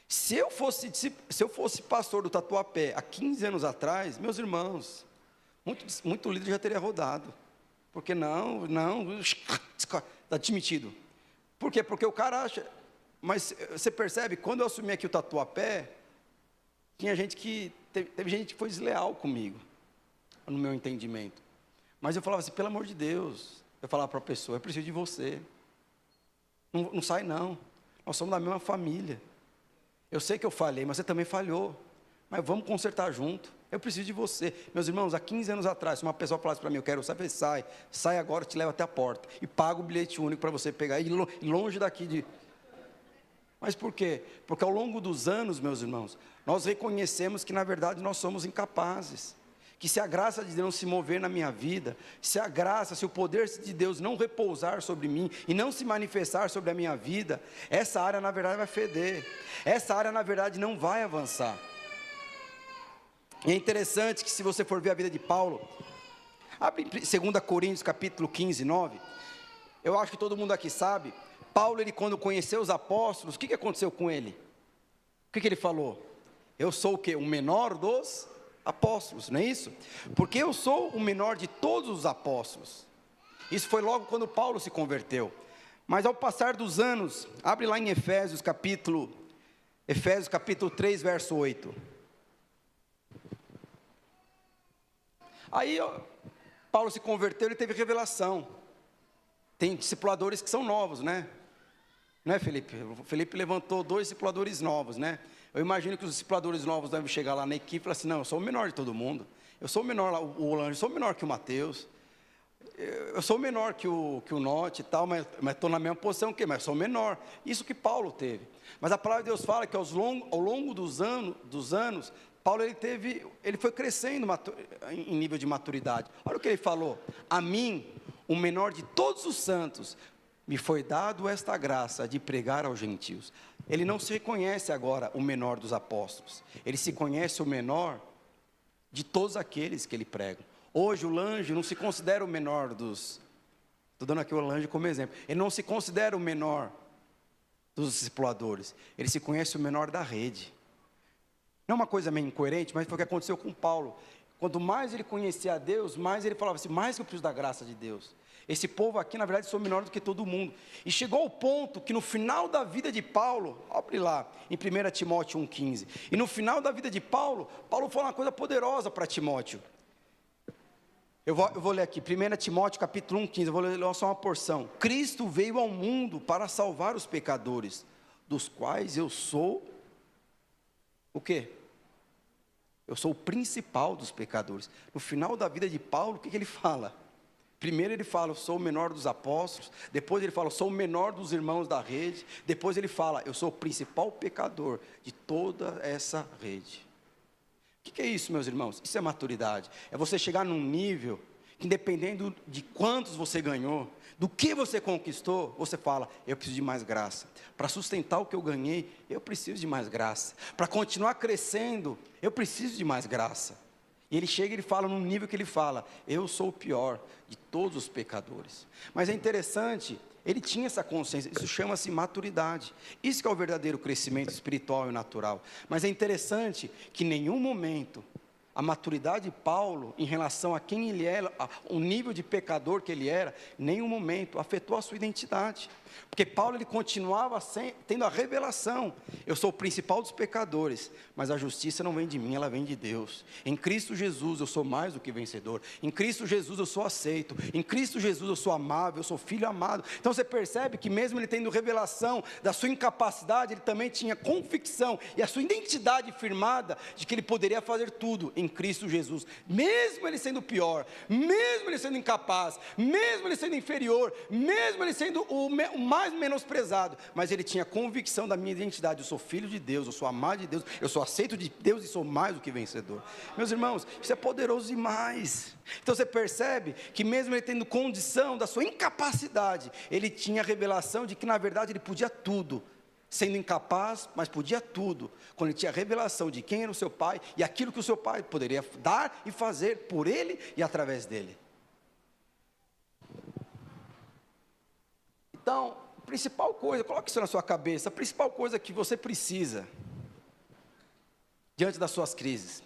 Se eu fosse pastor do Tatuapé há 15 anos atrás, meus irmãos, muito líder já teria rodado. Porque não, está admitido. Por quê? Porque o cara acha... Mas você percebe, quando eu assumi aqui o Tatuapé, tinha gente que... Teve gente que foi desleal comigo, no meu entendimento. Mas eu falava assim, pelo amor de Deus, eu falava para a pessoa, eu preciso de você. Não sai não, nós somos da mesma família. Eu sei que eu falhei, mas você também falhou. Mas vamos consertar junto. Eu preciso de você. Meus irmãos, há 15 anos atrás, se uma pessoa falasse para mim, eu quero saber, sai agora, eu te levo até a porta. E pago o bilhete único para você pegar, e longe daqui de... Mas por quê? Porque ao longo dos anos, meus irmãos, nós reconhecemos que na verdade nós somos incapazes. Que se a graça de Deus não se mover na minha vida, se o poder de Deus não repousar sobre mim e não se manifestar sobre a minha vida, essa área na verdade vai feder, essa área na verdade não vai avançar. E é interessante que, se você for ver a vida de Paulo, abre 2 Coríntios capítulo 15, 9, eu acho que todo mundo aqui sabe, Paulo, ele quando conheceu os apóstolos, o que aconteceu com ele? O que ele falou? Eu sou o quê? O menor dos apóstolos, não é isso? Porque eu sou o menor de todos os apóstolos. Isso foi logo quando Paulo se converteu. Mas ao passar dos anos, abre lá em Efésios capítulo 3, verso 8. Aí, Paulo se converteu, ele teve revelação. Tem discipuladores que são novos, né? Não é, Felipe? O Felipe levantou 2 discipuladores novos, né? Eu imagino que os discipuladores novos devem chegar lá na equipe e falar assim: não, eu sou o menor de todo mundo. Eu sou o menor lá, o Orlando, eu sou o menor que o Mateus. Eu sou menor que o Note e tal, mas estou na mesma posição que ele, mas sou menor. Isso que Paulo teve. Mas a palavra de Deus fala que ao longo dos anos, Paulo ele foi crescendo em nível de maturidade. Olha o que ele falou: a mim, o menor de todos os santos, me foi dado esta graça de pregar aos gentios. Ele não se reconhece agora o menor dos apóstolos, ele se conhece o menor de todos aqueles que ele prega. Hoje o Lange não se considera o menor dos, estou dando aqui o Lange como exemplo, ele não se considera o menor dos discipuladores, ele se conhece o menor da rede. Não é uma coisa meio incoerente, mas foi o que aconteceu com Paulo. Quanto mais ele conhecia a Deus, mais ele falava assim: mais que eu preciso da graça de Deus. Esse povo aqui, na verdade, sou menor do que todo mundo. E chegou ao ponto que no final da vida de Paulo, abre lá, em 1 Timóteo 1,15. E no final da vida de Paulo, Paulo falou uma coisa poderosa para Timóteo. Eu vou ler aqui, 1 Timóteo capítulo 1,15, eu vou ler só uma porção. Cristo veio ao mundo para salvar os pecadores, dos quais eu sou, o quê? Eu sou o principal dos pecadores. No final da vida de Paulo, o que ele fala? Primeiro ele fala: eu sou o menor dos apóstolos. Depois ele fala: eu sou o menor dos irmãos da rede. Depois ele fala: eu sou o principal pecador de toda essa rede. O que é isso, meus irmãos? Isso é maturidade. É você chegar num nível que, independendo de quantos você ganhou, do que você conquistou, você fala: eu preciso de mais graça. Para sustentar o que eu ganhei, eu preciso de mais graça. Para continuar crescendo, eu preciso de mais graça. E ele chega e ele fala num nível que ele fala: eu sou o pior de todos os pecadores. Mas é interessante, ele tinha essa consciência, isso chama-se maturidade. Isso que é o verdadeiro crescimento espiritual e natural. Mas é interessante que em nenhum momento a maturidade de Paulo em relação a quem ele era, o nível de pecador que ele era, em nenhum momento afetou a sua identidade. Porque Paulo, ele continuava tendo a revelação: eu sou o principal dos pecadores, mas a justiça não vem de mim, ela vem de Deus. Em Cristo Jesus eu sou mais do que vencedor. Em Cristo Jesus eu sou aceito. Em Cristo Jesus eu sou amável, eu sou filho amado. Então você percebe que mesmo ele tendo revelação da sua incapacidade, ele também tinha convicção e a sua identidade firmada de que ele poderia fazer tudo em Cristo Jesus. Mesmo ele sendo pior, mesmo ele sendo incapaz, mesmo ele sendo inferior, mesmo ele sendo o mais menosprezado, mas ele tinha convicção da minha identidade: eu sou filho de Deus, eu sou amado de Deus, eu sou aceito de Deus e sou mais do que vencedor. Meus irmãos, isso é poderoso demais. Então você percebe que mesmo ele tendo condição da sua incapacidade, ele tinha a revelação de que na verdade ele podia tudo, sendo incapaz, mas podia tudo, quando ele tinha a revelação de quem era o seu pai, e aquilo que o seu pai poderia dar e fazer por ele e através dele. Então, a principal coisa, coloque isso na sua cabeça, a principal coisa que você precisa, diante das suas crises,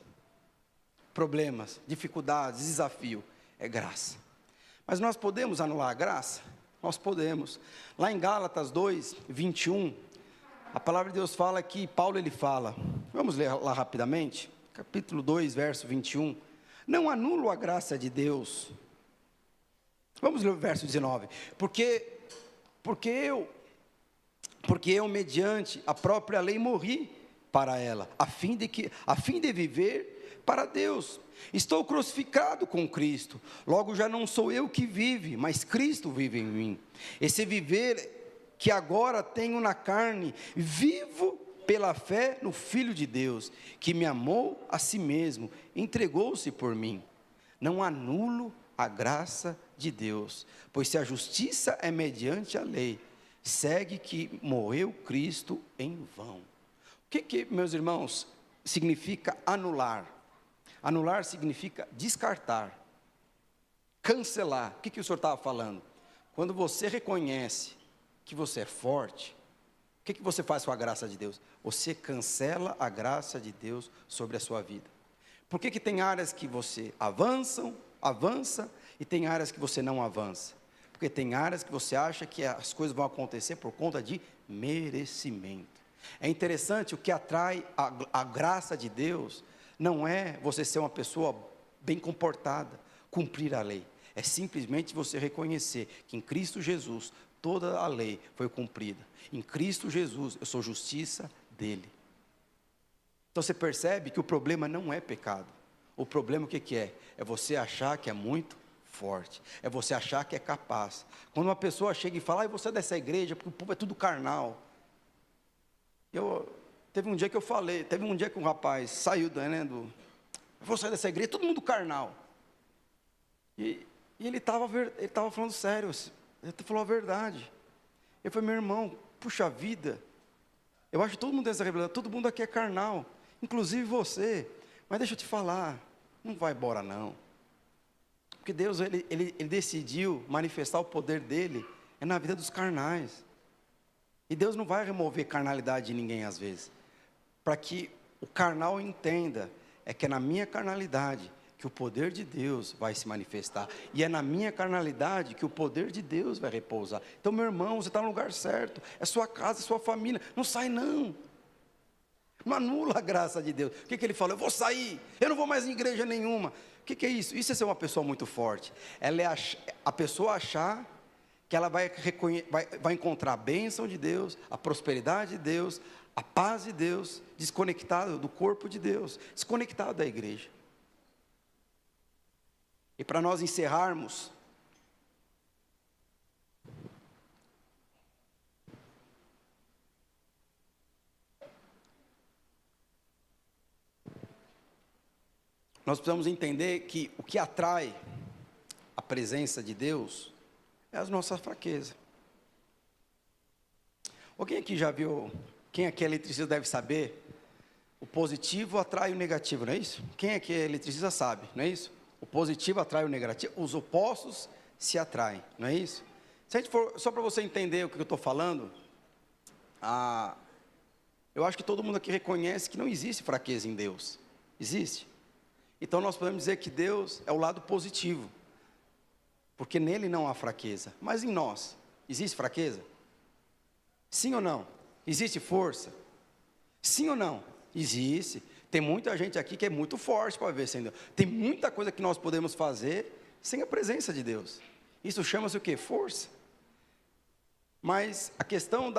problemas, dificuldades, desafio, é graça. Mas nós podemos anular a graça? Nós podemos. Lá em Gálatas 2, 21, a palavra de Deus fala que, Paulo ele fala, vamos ler lá rapidamente, capítulo 2, verso 21, não anulo a graça de Deus. Vamos ler o verso 19, porque eu, mediante a própria lei, morri para ela, a fim de viver para Deus. Estou crucificado com Cristo, logo já não sou eu que vive, mas Cristo vive em mim. Esse viver que agora tenho na carne, vivo pela fé no Filho de Deus, que me amou a si mesmo, entregou-se por mim. Não anulo a graça de Deus, pois se a justiça é mediante a lei, segue que morreu Cristo em vão. O que, meus irmãos, significa anular? Anular significa descartar, cancelar. O que o senhor estava falando? Quando você reconhece que você é forte, o que você faz com a graça de Deus? Você cancela a graça de Deus sobre a sua vida. Por que tem áreas que você avança, e tem áreas que você não avança? Porque tem áreas que você acha que as coisas vão acontecer por conta de merecimento. É interessante, o que atrai a graça de Deus não é você ser uma pessoa bem comportada, cumprir a lei. É simplesmente você reconhecer que em Cristo Jesus toda a lei foi cumprida. Em Cristo Jesus eu sou justiça dele. Então você percebe que o problema não é pecado. O problema o que é? É você achar que é muito forte. É você achar que é capaz. Quando uma pessoa chega e fala, você é dessa igreja, porque o povo é tudo carnal. Teve um dia que eu falei, teve um dia que um rapaz saiu, vou sair dessa igreja, todo mundo carnal. E ele estava falando sério, ele falou a verdade. Eu falei, meu irmão, puxa vida, eu acho que todo mundo dessa revelação, todo mundo aqui é carnal, inclusive você. Mas deixa eu te falar, não vai embora não. Porque Deus, ele decidiu manifestar o poder dele, é na vida dos carnais. E Deus não vai remover carnalidade de ninguém às vezes. Para que o carnal entenda, é que é na minha carnalidade que o poder de Deus vai se manifestar. E é na minha carnalidade que o poder de Deus vai repousar. Então, meu irmão, você está no lugar certo. É sua casa, é sua família. Não sai não. Não anula a graça de Deus. O que ele falou? Eu vou sair. Eu não vou mais em igreja nenhuma. O que é isso? Isso é ser uma pessoa muito forte. Ela é a pessoa achar que ela vai encontrar a bênção de Deus, a prosperidade de Deus, a paz de Deus, desconectado do corpo de Deus, desconectado da igreja. E para nós encerrarmos, nós precisamos entender que o que atrai a presença de Deus é as nossas fraquezas. Alguém aqui já viu, quem aqui é eletricista deve saber, o positivo atrai o negativo, não é isso? Quem aqui é eletricista sabe, não é isso? O positivo atrai o negativo, os opostos se atraem, não é isso? Se a gente for, só para você entender o que eu estou falando, eu acho que todo mundo aqui reconhece que não existe fraqueza em Deus. Existe? Então nós podemos dizer que Deus é o lado positivo, porque nele não há fraqueza. Mas em nós, existe fraqueza? Sim ou não? Existe força? Sim ou não? Existe. Tem muita gente aqui que é muito forte para viver sem Deus. Tem muita coisa que nós podemos fazer sem a presença de Deus. Isso chama-se o quê? Força. Mas a questão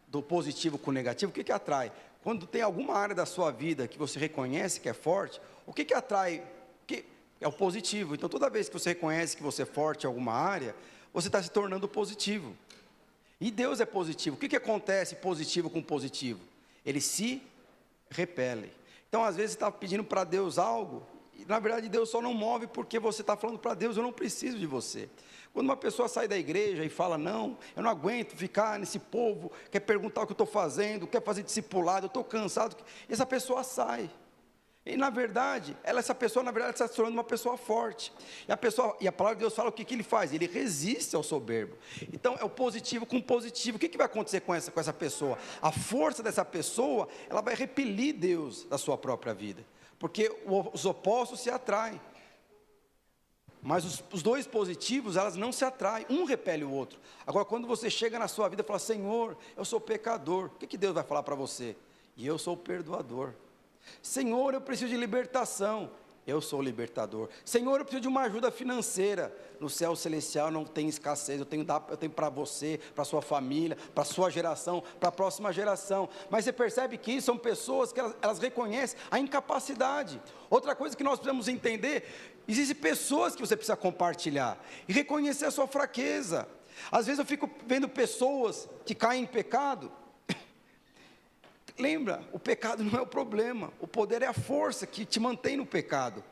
do positivo com o negativo, o que atrai? Quando tem alguma área da sua vida que você reconhece que é forte, o que atrai? É o positivo. Então toda vez que você reconhece que você é forte em alguma área, você está se tornando positivo. E Deus é positivo. O que acontece positivo com positivo? Ele se repele. Então às vezes você está pedindo para Deus algo, e na verdade Deus só não move porque você está falando para Deus, eu não preciso de você. Quando uma pessoa sai da igreja e fala, não, eu não aguento ficar nesse povo, quer perguntar o que eu estou fazendo, quer fazer discipulado, eu estou cansado, essa pessoa sai. E na verdade, essa pessoa está se tornando uma pessoa forte. E a palavra de Deus fala o que ele faz? Ele resiste ao soberbo. Então é o positivo com o positivo. O que vai acontecer com essa pessoa? A força dessa pessoa, ela vai repelir Deus da sua própria vida. Porque os opostos se atraem. Mas os dois positivos, elas não se atraem, um repele o outro. Agora, quando você chega na sua vida e fala, Senhor, eu sou pecador, o que Deus vai falar para você? E eu sou o perdoador. Senhor, eu preciso de libertação, eu sou o libertador. Senhor, eu preciso de uma ajuda financeira. No céu celestial não tem escassez, eu tenho para você, para a sua família, para a sua geração, para a próxima geração. Mas você percebe que são pessoas que elas reconhecem a incapacidade. Outra coisa que nós precisamos entender, existem pessoas que você precisa compartilhar e reconhecer a sua fraqueza. Às vezes eu fico vendo pessoas que caem em pecado. Lembra, o pecado não é o problema, o poder é a força que te mantém no pecado.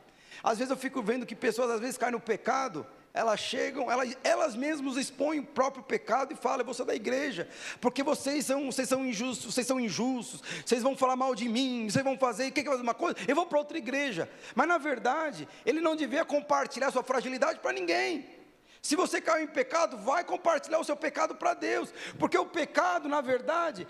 Às vezes eu fico vendo que pessoas às vezes caem no pecado, elas chegam, elas mesmas expõem o próprio pecado e falam: eu vou sair da igreja, porque vocês são injustos, vocês vão falar mal de mim, vocês vão fazer, quer fazer uma coisa? Eu vou para outra igreja. Mas na verdade, ele não devia compartilhar sua fragilidade para ninguém. Se você caiu em pecado, vai compartilhar o seu pecado para Deus, porque o pecado, na verdade,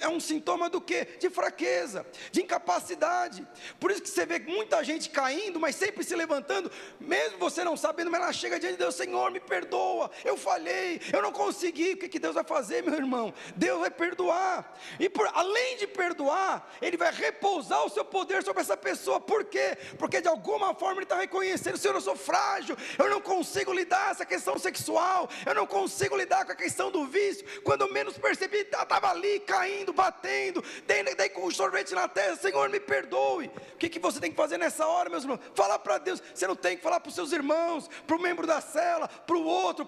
é um sintoma do quê? De fraqueza, de incapacidade. Por isso que você vê muita gente caindo, mas sempre se levantando, mesmo você não sabendo, mas ela chega diante de Deus: Senhor, me perdoa, eu falhei, eu não consegui. O que Deus vai fazer, meu irmão? Deus vai perdoar, e além de perdoar, Ele vai repousar o seu poder sobre essa pessoa. Por quê? Porque de alguma forma Ele está reconhecendo: Senhor, eu sou frágil, eu não consigo lidar essa questão sexual, eu não consigo lidar com a questão do vício. Quando eu menos percebi, estava ali caindo, batendo, daí com o sorvete na testa: Senhor, me perdoe. O que você tem que fazer nessa hora, meus irmãos? Falar para Deus. Você não tem que falar para os seus irmãos, para o membro da cela, para o outro,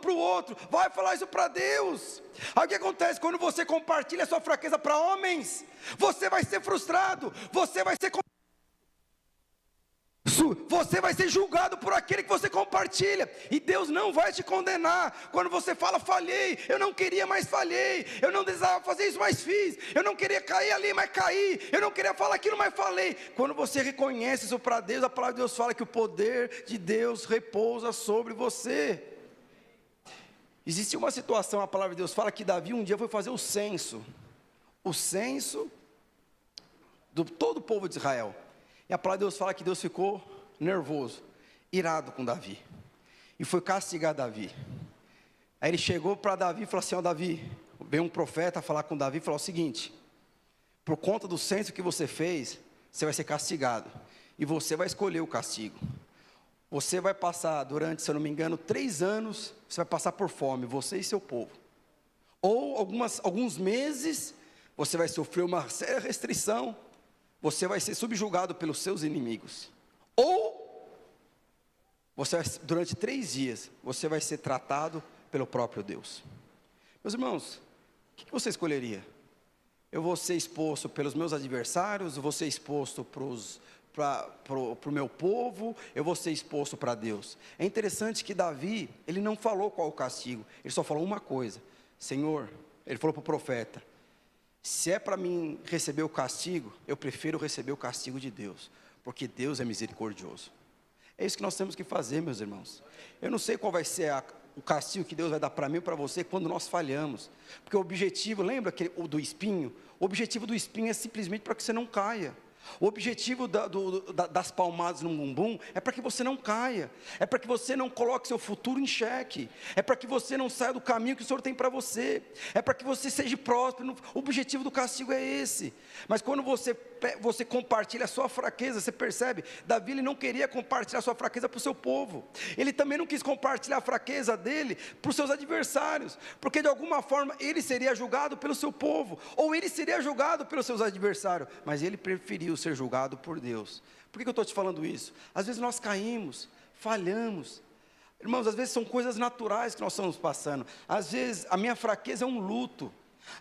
vai falar isso para Deus. Aí o que acontece? Quando você compartilha a sua fraqueza para homens, você vai ser frustrado, você vai ser julgado por aquele que você compartilha, e Deus não vai te condenar. Quando você fala: falhei, eu não queria, mas falhei, eu não desejava fazer isso, mas fiz, eu não queria cair ali, mas caí, eu não queria falar aquilo, mas falei. Quando você reconhece isso para Deus, a palavra de Deus fala que o poder de Deus repousa sobre você. Existe uma situação, a palavra de Deus fala que Davi um dia foi fazer o censo do todo o povo de Israel. E a palavra de Deus fala que Deus ficou nervoso, irado com Davi, e foi castigar Davi. Aí ele chegou para Davi e falou assim: ó, Davi, veio um profeta falar com Davi e falou o seguinte: por conta do censo que você fez, você vai ser castigado, e você vai escolher o castigo. Você vai passar durante, se eu não me engano, 3 anos, você vai passar por fome, você e seu povo. Ou alguns meses, você vai sofrer uma séria restrição, você vai ser subjugado pelos seus inimigos. Ou, durante 3 dias, você vai ser tratado pelo próprio Deus. Meus irmãos, o que você escolheria? Eu vou ser exposto pelos meus adversários, eu vou ser exposto para o meu povo, eu vou ser exposto para Deus? É interessante que Davi, ele não falou qual o castigo, ele só falou uma coisa: Senhor, ele falou para o profeta: se é para mim receber o castigo, eu prefiro receber o castigo de Deus, porque Deus é misericordioso. É isso que nós temos que fazer, meus irmãos. Eu não sei qual vai ser o castigo que Deus vai dar para mim e para você quando nós falhamos, porque o objetivo, lembra do espinho? O objetivo do espinho é simplesmente para que você não caia. O objetivo das palmadas no bumbum é para que você não caia, é para que você não coloque seu futuro em xeque, é para que você não saia do caminho que o Senhor tem para você, é para que você seja próspero. O objetivo do castigo é esse. Mas quando você compartilha a sua fraqueza, você percebe, Davi, ele não queria compartilhar a sua fraqueza para o seu povo, ele também não quis compartilhar a fraqueza dele para os seus adversários, porque de alguma forma ele seria julgado pelo seu povo, ou ele seria julgado pelos seus adversários, mas ele preferiu ser julgado por Deus. Por que eu estou te falando isso? Às vezes nós caímos, falhamos, irmãos, às vezes são coisas naturais que nós estamos passando. Às vezes a minha fraqueza é um luto,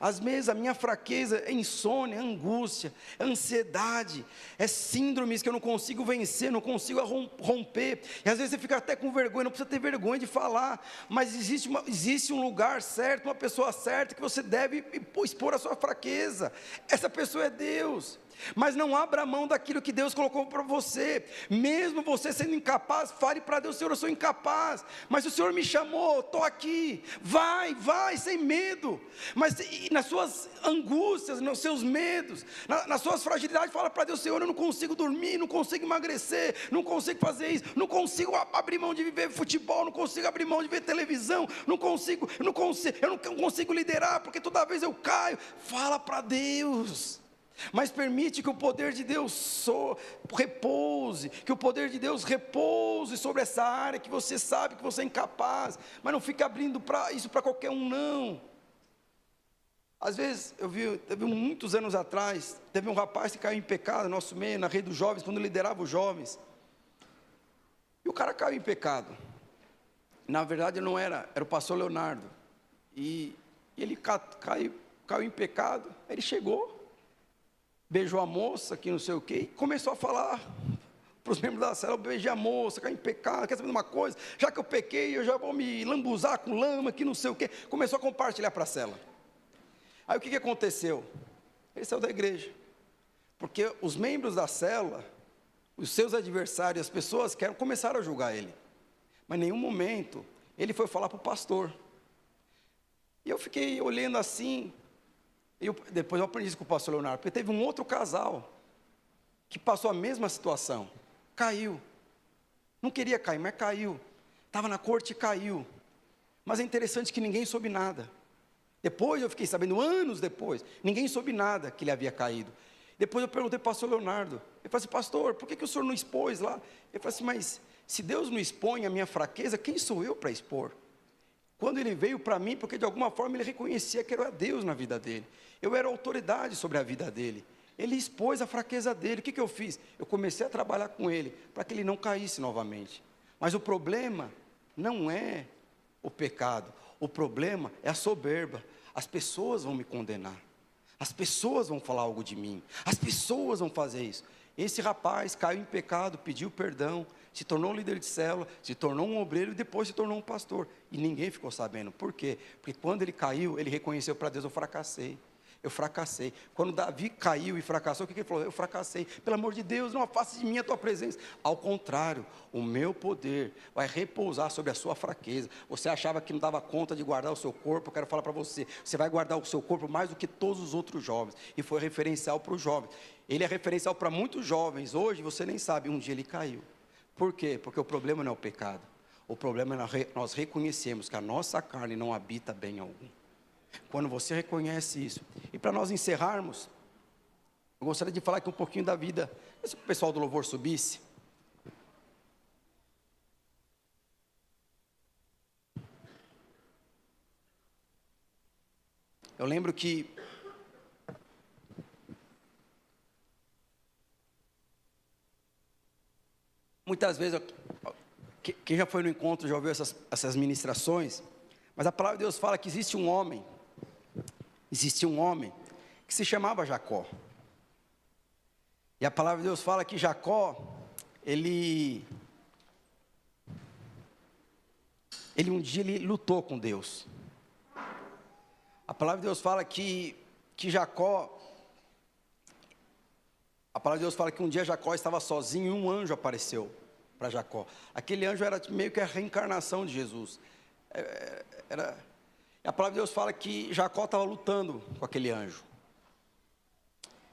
às vezes a minha fraqueza é insônia, é angústia, é ansiedade, é síndromes que eu não consigo vencer, não consigo romper, e às vezes você fica até com vergonha, não precisa ter vergonha de falar, mas existe um lugar certo, uma pessoa certa que você deve expor a sua fraqueza. Essa pessoa é Deus. Mas não abra mão daquilo que Deus colocou para você, mesmo você sendo incapaz, fale para Deus: Senhor, eu sou incapaz, mas o Senhor me chamou, estou aqui, vai, sem medo. Mas nas suas angústias, nos seus medos, nas suas fragilidades, fala para Deus: Senhor, eu não consigo dormir, não consigo emagrecer, não consigo fazer isso, não consigo abrir mão de viver futebol, não consigo abrir mão de ver televisão, eu não consigo liderar, porque toda vez eu caio. Fala para Deus. Mas permite que o poder de Deus repouse, que o poder de Deus repouse sobre essa área que você sabe que você é incapaz, mas não fica abrindo isso para qualquer um, não. Às vezes, teve muitos anos atrás, teve um rapaz que caiu em pecado no nosso meio, na rede dos jovens, quando liderava os jovens, e o cara caiu em pecado. Na verdade não era o pastor Leonardo, e ele caiu em pecado. Aí ele chegou, beijou a moça, que não sei o quê, e começou a falar para os membros da célula: eu beijei a moça, caí em pecado, quer saber de uma coisa? Já que eu pequei, eu já vou me lambuzar com lama, que não sei o quê. Começou a compartilhar para a célula. Aí o que aconteceu? Ele saiu da igreja, porque os membros da célula, os seus adversários, as pessoas que começaram a julgar ele. Mas em nenhum momento ele foi falar para o pastor. E eu fiquei olhando assim. Depois eu aprendi isso com o pastor Leonardo, porque teve um outro casal que passou a mesma situação. Caiu. Não queria cair, mas caiu. Estava na corte e caiu. Mas é interessante que ninguém soube nada. Depois eu fiquei sabendo, anos depois, ninguém soube nada que ele havia caído. Depois eu perguntei para o pastor Leonardo. Ele falou assim: pastor, por que o senhor não expôs lá? Ele falou assim: mas se Deus não expõe a minha fraqueza, quem sou eu para expor? Quando ele veio para mim, porque de alguma forma ele reconhecia que era Deus na vida dele. Eu era autoridade sobre a vida dele. Ele expôs a fraqueza dele. O que eu fiz? Eu comecei a trabalhar com ele, para que ele não caísse novamente. Mas o problema não é o pecado. O problema é a soberba. As pessoas vão me condenar. As pessoas vão falar algo de mim. As pessoas vão fazer isso. Esse rapaz caiu em pecado, pediu perdão, se tornou líder de célula, se tornou um obreiro e depois se tornou um pastor. E ninguém ficou sabendo. Por quê? Porque quando ele caiu, ele reconheceu para Deus: eu fracassei. Eu fracassei. Quando Davi caiu e fracassou, o que ele falou? Eu fracassei. Pelo amor de Deus, não afaste de mim a tua presença. Ao contrário, o meu poder vai repousar sobre a sua fraqueza. Você achava que não dava conta de guardar o seu corpo? Eu quero falar para você: você vai guardar o seu corpo mais do que todos os outros jovens. E foi referencial para os jovens. Ele é referencial para muitos jovens. Hoje você nem sabe, um dia ele caiu. Por quê? Porque o problema não é o pecado. O problema é nós reconhecemos que a nossa carne não habita bem algum. Quando você reconhece isso. E para nós encerrarmos, eu gostaria de falar aqui um pouquinho da vida. Se o pessoal do louvor subisse. Eu lembro que muitas vezes, quem já foi no encontro já ouviu essas ministrações, mas a palavra de Deus fala que existia um homem que se chamava Jacó. E a palavra de Deus fala que Jacó, ele um dia ele lutou com Deus. A palavra de Deus fala que Jacó, a palavra de Deus fala que um dia Jacó estava sozinho e um anjo apareceu para Jacó. Aquele anjo era meio que a reencarnação de Jesus. A palavra de Deus fala que Jacó estava lutando com aquele anjo.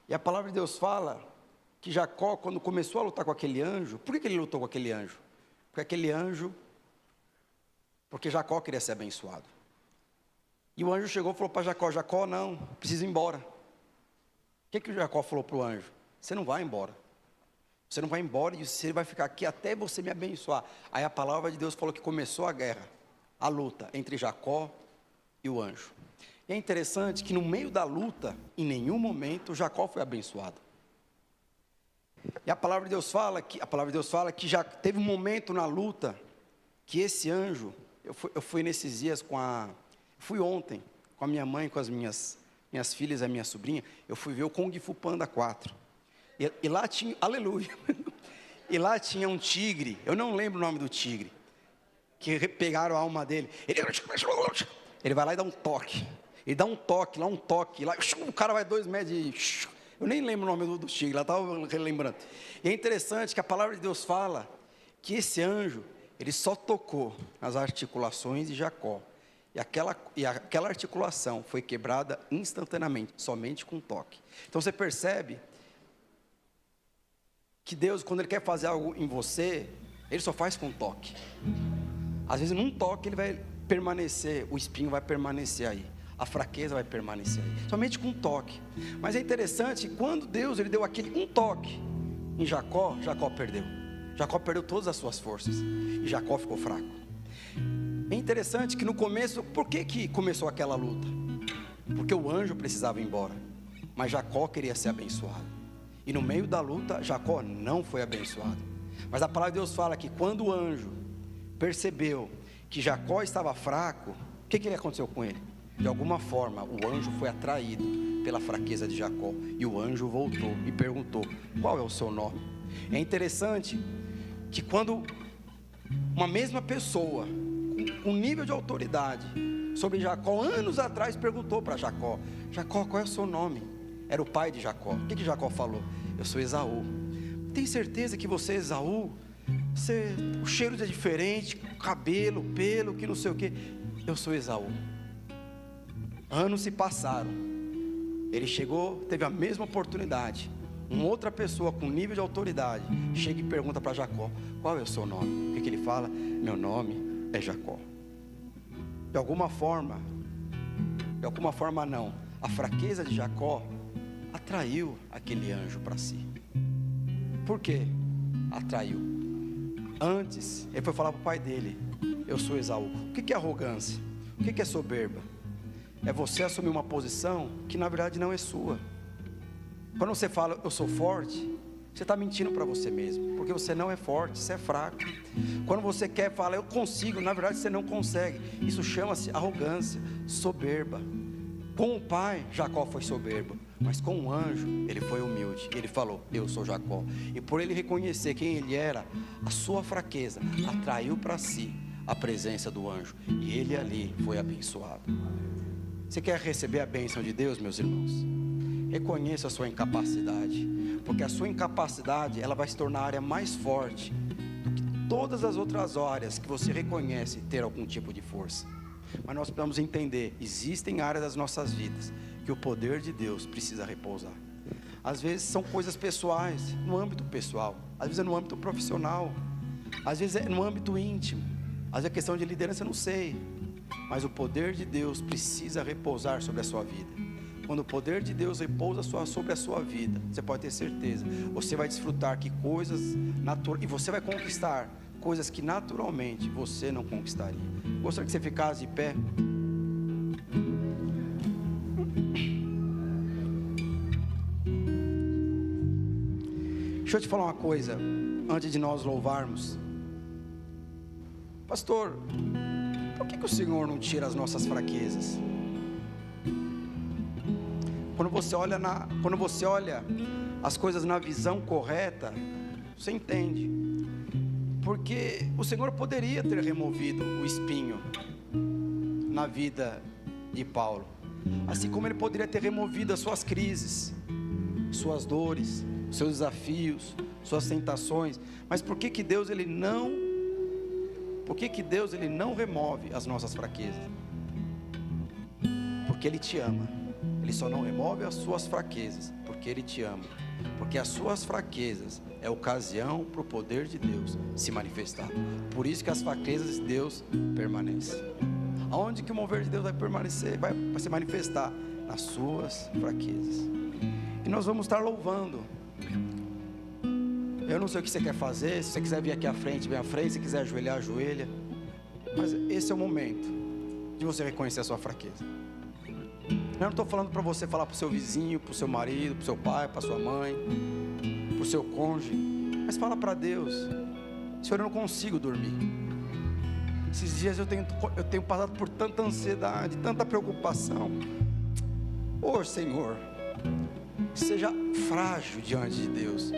E a palavra de Deus fala que Jacó, quando começou a lutar com aquele anjo, por que ele lutou com aquele anjo? Porque Jacó queria ser abençoado. E o anjo chegou e falou para Jacó: Jacó, não, precisa ir embora. O que o Jacó falou para o anjo? Você não vai embora. Você não vai embora e você vai ficar aqui até você me abençoar. Aí a palavra de Deus falou que começou a guerra, a luta entre Jacó e o anjo. E é interessante que no meio da luta, em nenhum momento Jacó foi abençoado. E a palavra de Deus fala que já teve um momento na luta que esse anjo, eu fui nesses dias fui ontem com a minha mãe, com as minhas filhas e a minha sobrinha, eu fui ver o Kung Fu Panda 4. E lá tinha, aleluia, e lá tinha um tigre, eu não lembro o nome do tigre, que pegaram a alma dele. Ele vai lá e dá um toque. Ele dá um toque, lá, o cara vai 2 metros eu nem lembro o nome do tigre, lá estava relembrando. E é interessante que a palavra de Deus fala que esse anjo, ele só tocou nas articulações de Jacó. E aquela articulação foi quebrada instantaneamente, somente com um toque. Então você percebe que Deus, quando Ele quer fazer algo em você, Ele só faz com um toque. Às vezes num toque Ele vai permanecer, o espinho vai permanecer aí, a fraqueza vai permanecer aí, somente com um toque. Mas é interessante que quando Deus Ele deu aquele um toque em Jacó, Jacó perdeu todas as suas forças, e Jacó ficou fraco. É interessante que no começo, por que começou aquela luta? Porque o anjo precisava ir embora, mas Jacó queria ser abençoado. E no meio da luta, Jacó não foi abençoado. Mas a palavra de Deus fala que quando o anjo percebeu que Jacó estava fraco, o que aconteceu com ele? De alguma forma, o anjo foi atraído pela fraqueza de Jacó. E o anjo voltou e perguntou: qual é o seu nome? É interessante que quando uma mesma pessoa, com nível de autoridade sobre Jacó, anos atrás perguntou para Jacó: Jacó, qual é o seu nome? Era o pai de Jacó. O que Jacó falou? Eu sou Esaú. Tem certeza que você é Esaú? O cheiro é diferente, cabelo, pelo, que não sei o que. Eu sou Esaú. Anos se passaram. Ele chegou, teve a mesma oportunidade. Uma outra pessoa com nível de autoridade chega e pergunta para Jacó: qual é o seu nome? O que ele fala? Meu nome é Jacó. De alguma forma não, a fraqueza de Jacó atraiu aquele anjo para si. Por quê? Atraiu. Antes, ele foi falar para o pai dele: eu sou Esaú. O que é arrogância? O que é soberba? É você assumir uma posição que na verdade não é sua. Quando você fala eu sou forte, você está mentindo para você mesmo, porque você não é forte, você é fraco. Quando você quer falar eu consigo, na verdade você não consegue. Isso chama-se arrogância, soberba. Com o pai, Jacó foi soberbo, mas com o anjo, ele foi humilde. Ele falou: eu sou Jacó. E por ele reconhecer quem ele era, a sua fraqueza atraiu para si a presença do anjo, e ele ali foi abençoado. Você quer receber a bênção de Deus, meus irmãos? Reconheça a sua incapacidade, porque a sua incapacidade, ela vai se tornar a área mais forte do que todas as outras áreas que você reconhece ter algum tipo de força. Mas nós precisamos entender, existem áreas das nossas vidas que o poder de Deus precisa repousar. Às vezes são coisas pessoais, no âmbito pessoal, às vezes é no âmbito profissional, às vezes é no âmbito íntimo, às vezes é questão de liderança, eu não sei. Mas o poder de Deus precisa repousar sobre a sua vida. Quando o poder de Deus repousa sobre a sua vida, você pode ter certeza, você vai desfrutar que coisas naturais, e você vai conquistar coisas que naturalmente você não conquistaria. Gostaria que você ficasse de pé. Deixa eu te falar uma coisa, antes de nós louvarmos. Pastor, por que o Senhor não tira as nossas fraquezas? Quando você olha as coisas na visão correta, você entende. Porque o Senhor poderia ter removido o espinho na vida de Paulo, assim como Ele poderia ter removido as suas crises, suas dores, seus desafios, suas tentações. Mas por que Deus ele não remove as nossas fraquezas? Porque Ele te ama. Ele só não remove as suas fraquezas porque Ele te ama. Porque as suas fraquezas é ocasião para o poder de Deus se manifestar. Por isso que as fraquezas de Deus permanecem. Aonde que o mover de Deus vai permanecer? Vai se manifestar nas suas fraquezas. E nós vamos estar louvando. Eu não sei o que você quer fazer. Se você quiser vir aqui à frente, vem à frente. Se quiser ajoelhar, ajoelha. Mas esse é o momento de você reconhecer a sua fraqueza. Eu não estou falando para você falar para o seu vizinho, para o seu marido, para o seu pai, para a sua mãe, para o seu cônjuge. Mas fala para Deus: Senhor, eu não consigo dormir. Esses dias eu tenho passado por tanta ansiedade, tanta preocupação. Ô Senhor, seja frágil diante de Deus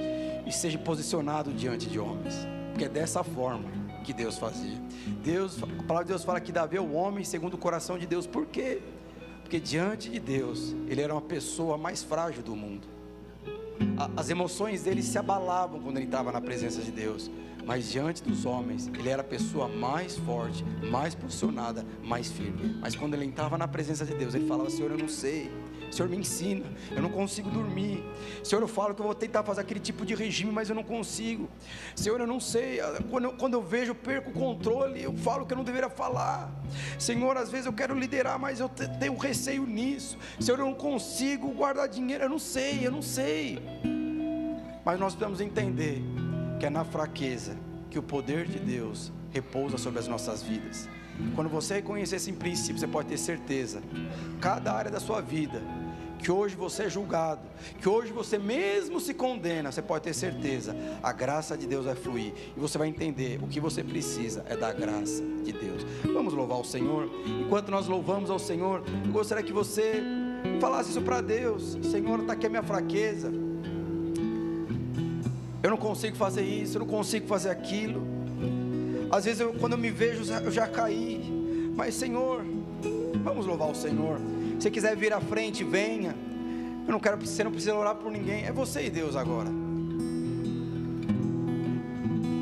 e seja posicionado diante de homens, porque é dessa forma que Deus fazia. A palavra de Deus fala que Davi é o homem segundo o coração de Deus. Por quê? Porque diante de Deus, ele era uma pessoa mais frágil do mundo. As emoções dele se abalavam quando ele estava na presença de Deus. Mas diante dos homens, ele era a pessoa mais forte, mais posicionada, mais firme. Mas quando ele entrava na presença de Deus, ele falava: Senhor, eu não sei. Senhor, me ensina, eu não consigo dormir. Senhor, eu falo que eu vou tentar fazer aquele tipo de regime, mas eu não consigo. Senhor, eu não sei, quando eu vejo, eu perco o controle, eu falo que eu não deveria falar. Senhor, às vezes eu quero liderar, mas eu tenho receio nisso. Senhor, eu não consigo guardar dinheiro, eu não sei. Mas nós precisamos entender que é na fraqueza que o poder de Deus repousa sobre as nossas vidas. Quando você reconhecer esse princípio, você pode ter certeza, cada área da sua vida, que hoje você é julgado, que hoje você mesmo se condena, você pode ter certeza, a graça de Deus vai fluir, e você vai entender, o que você precisa é da graça de Deus. Vamos louvar o Senhor. Enquanto nós louvamos ao Senhor, eu gostaria que você falasse isso para Deus: Senhor, está aqui a minha fraqueza. eu não consigo fazer isso, eu não consigo fazer aquilo. Às vezes quando eu me vejo, eu já caí. Mas Senhor, vamos louvar o Senhor. Se você quiser vir à frente, venha. Você não precisa orar por ninguém, é você e Deus agora.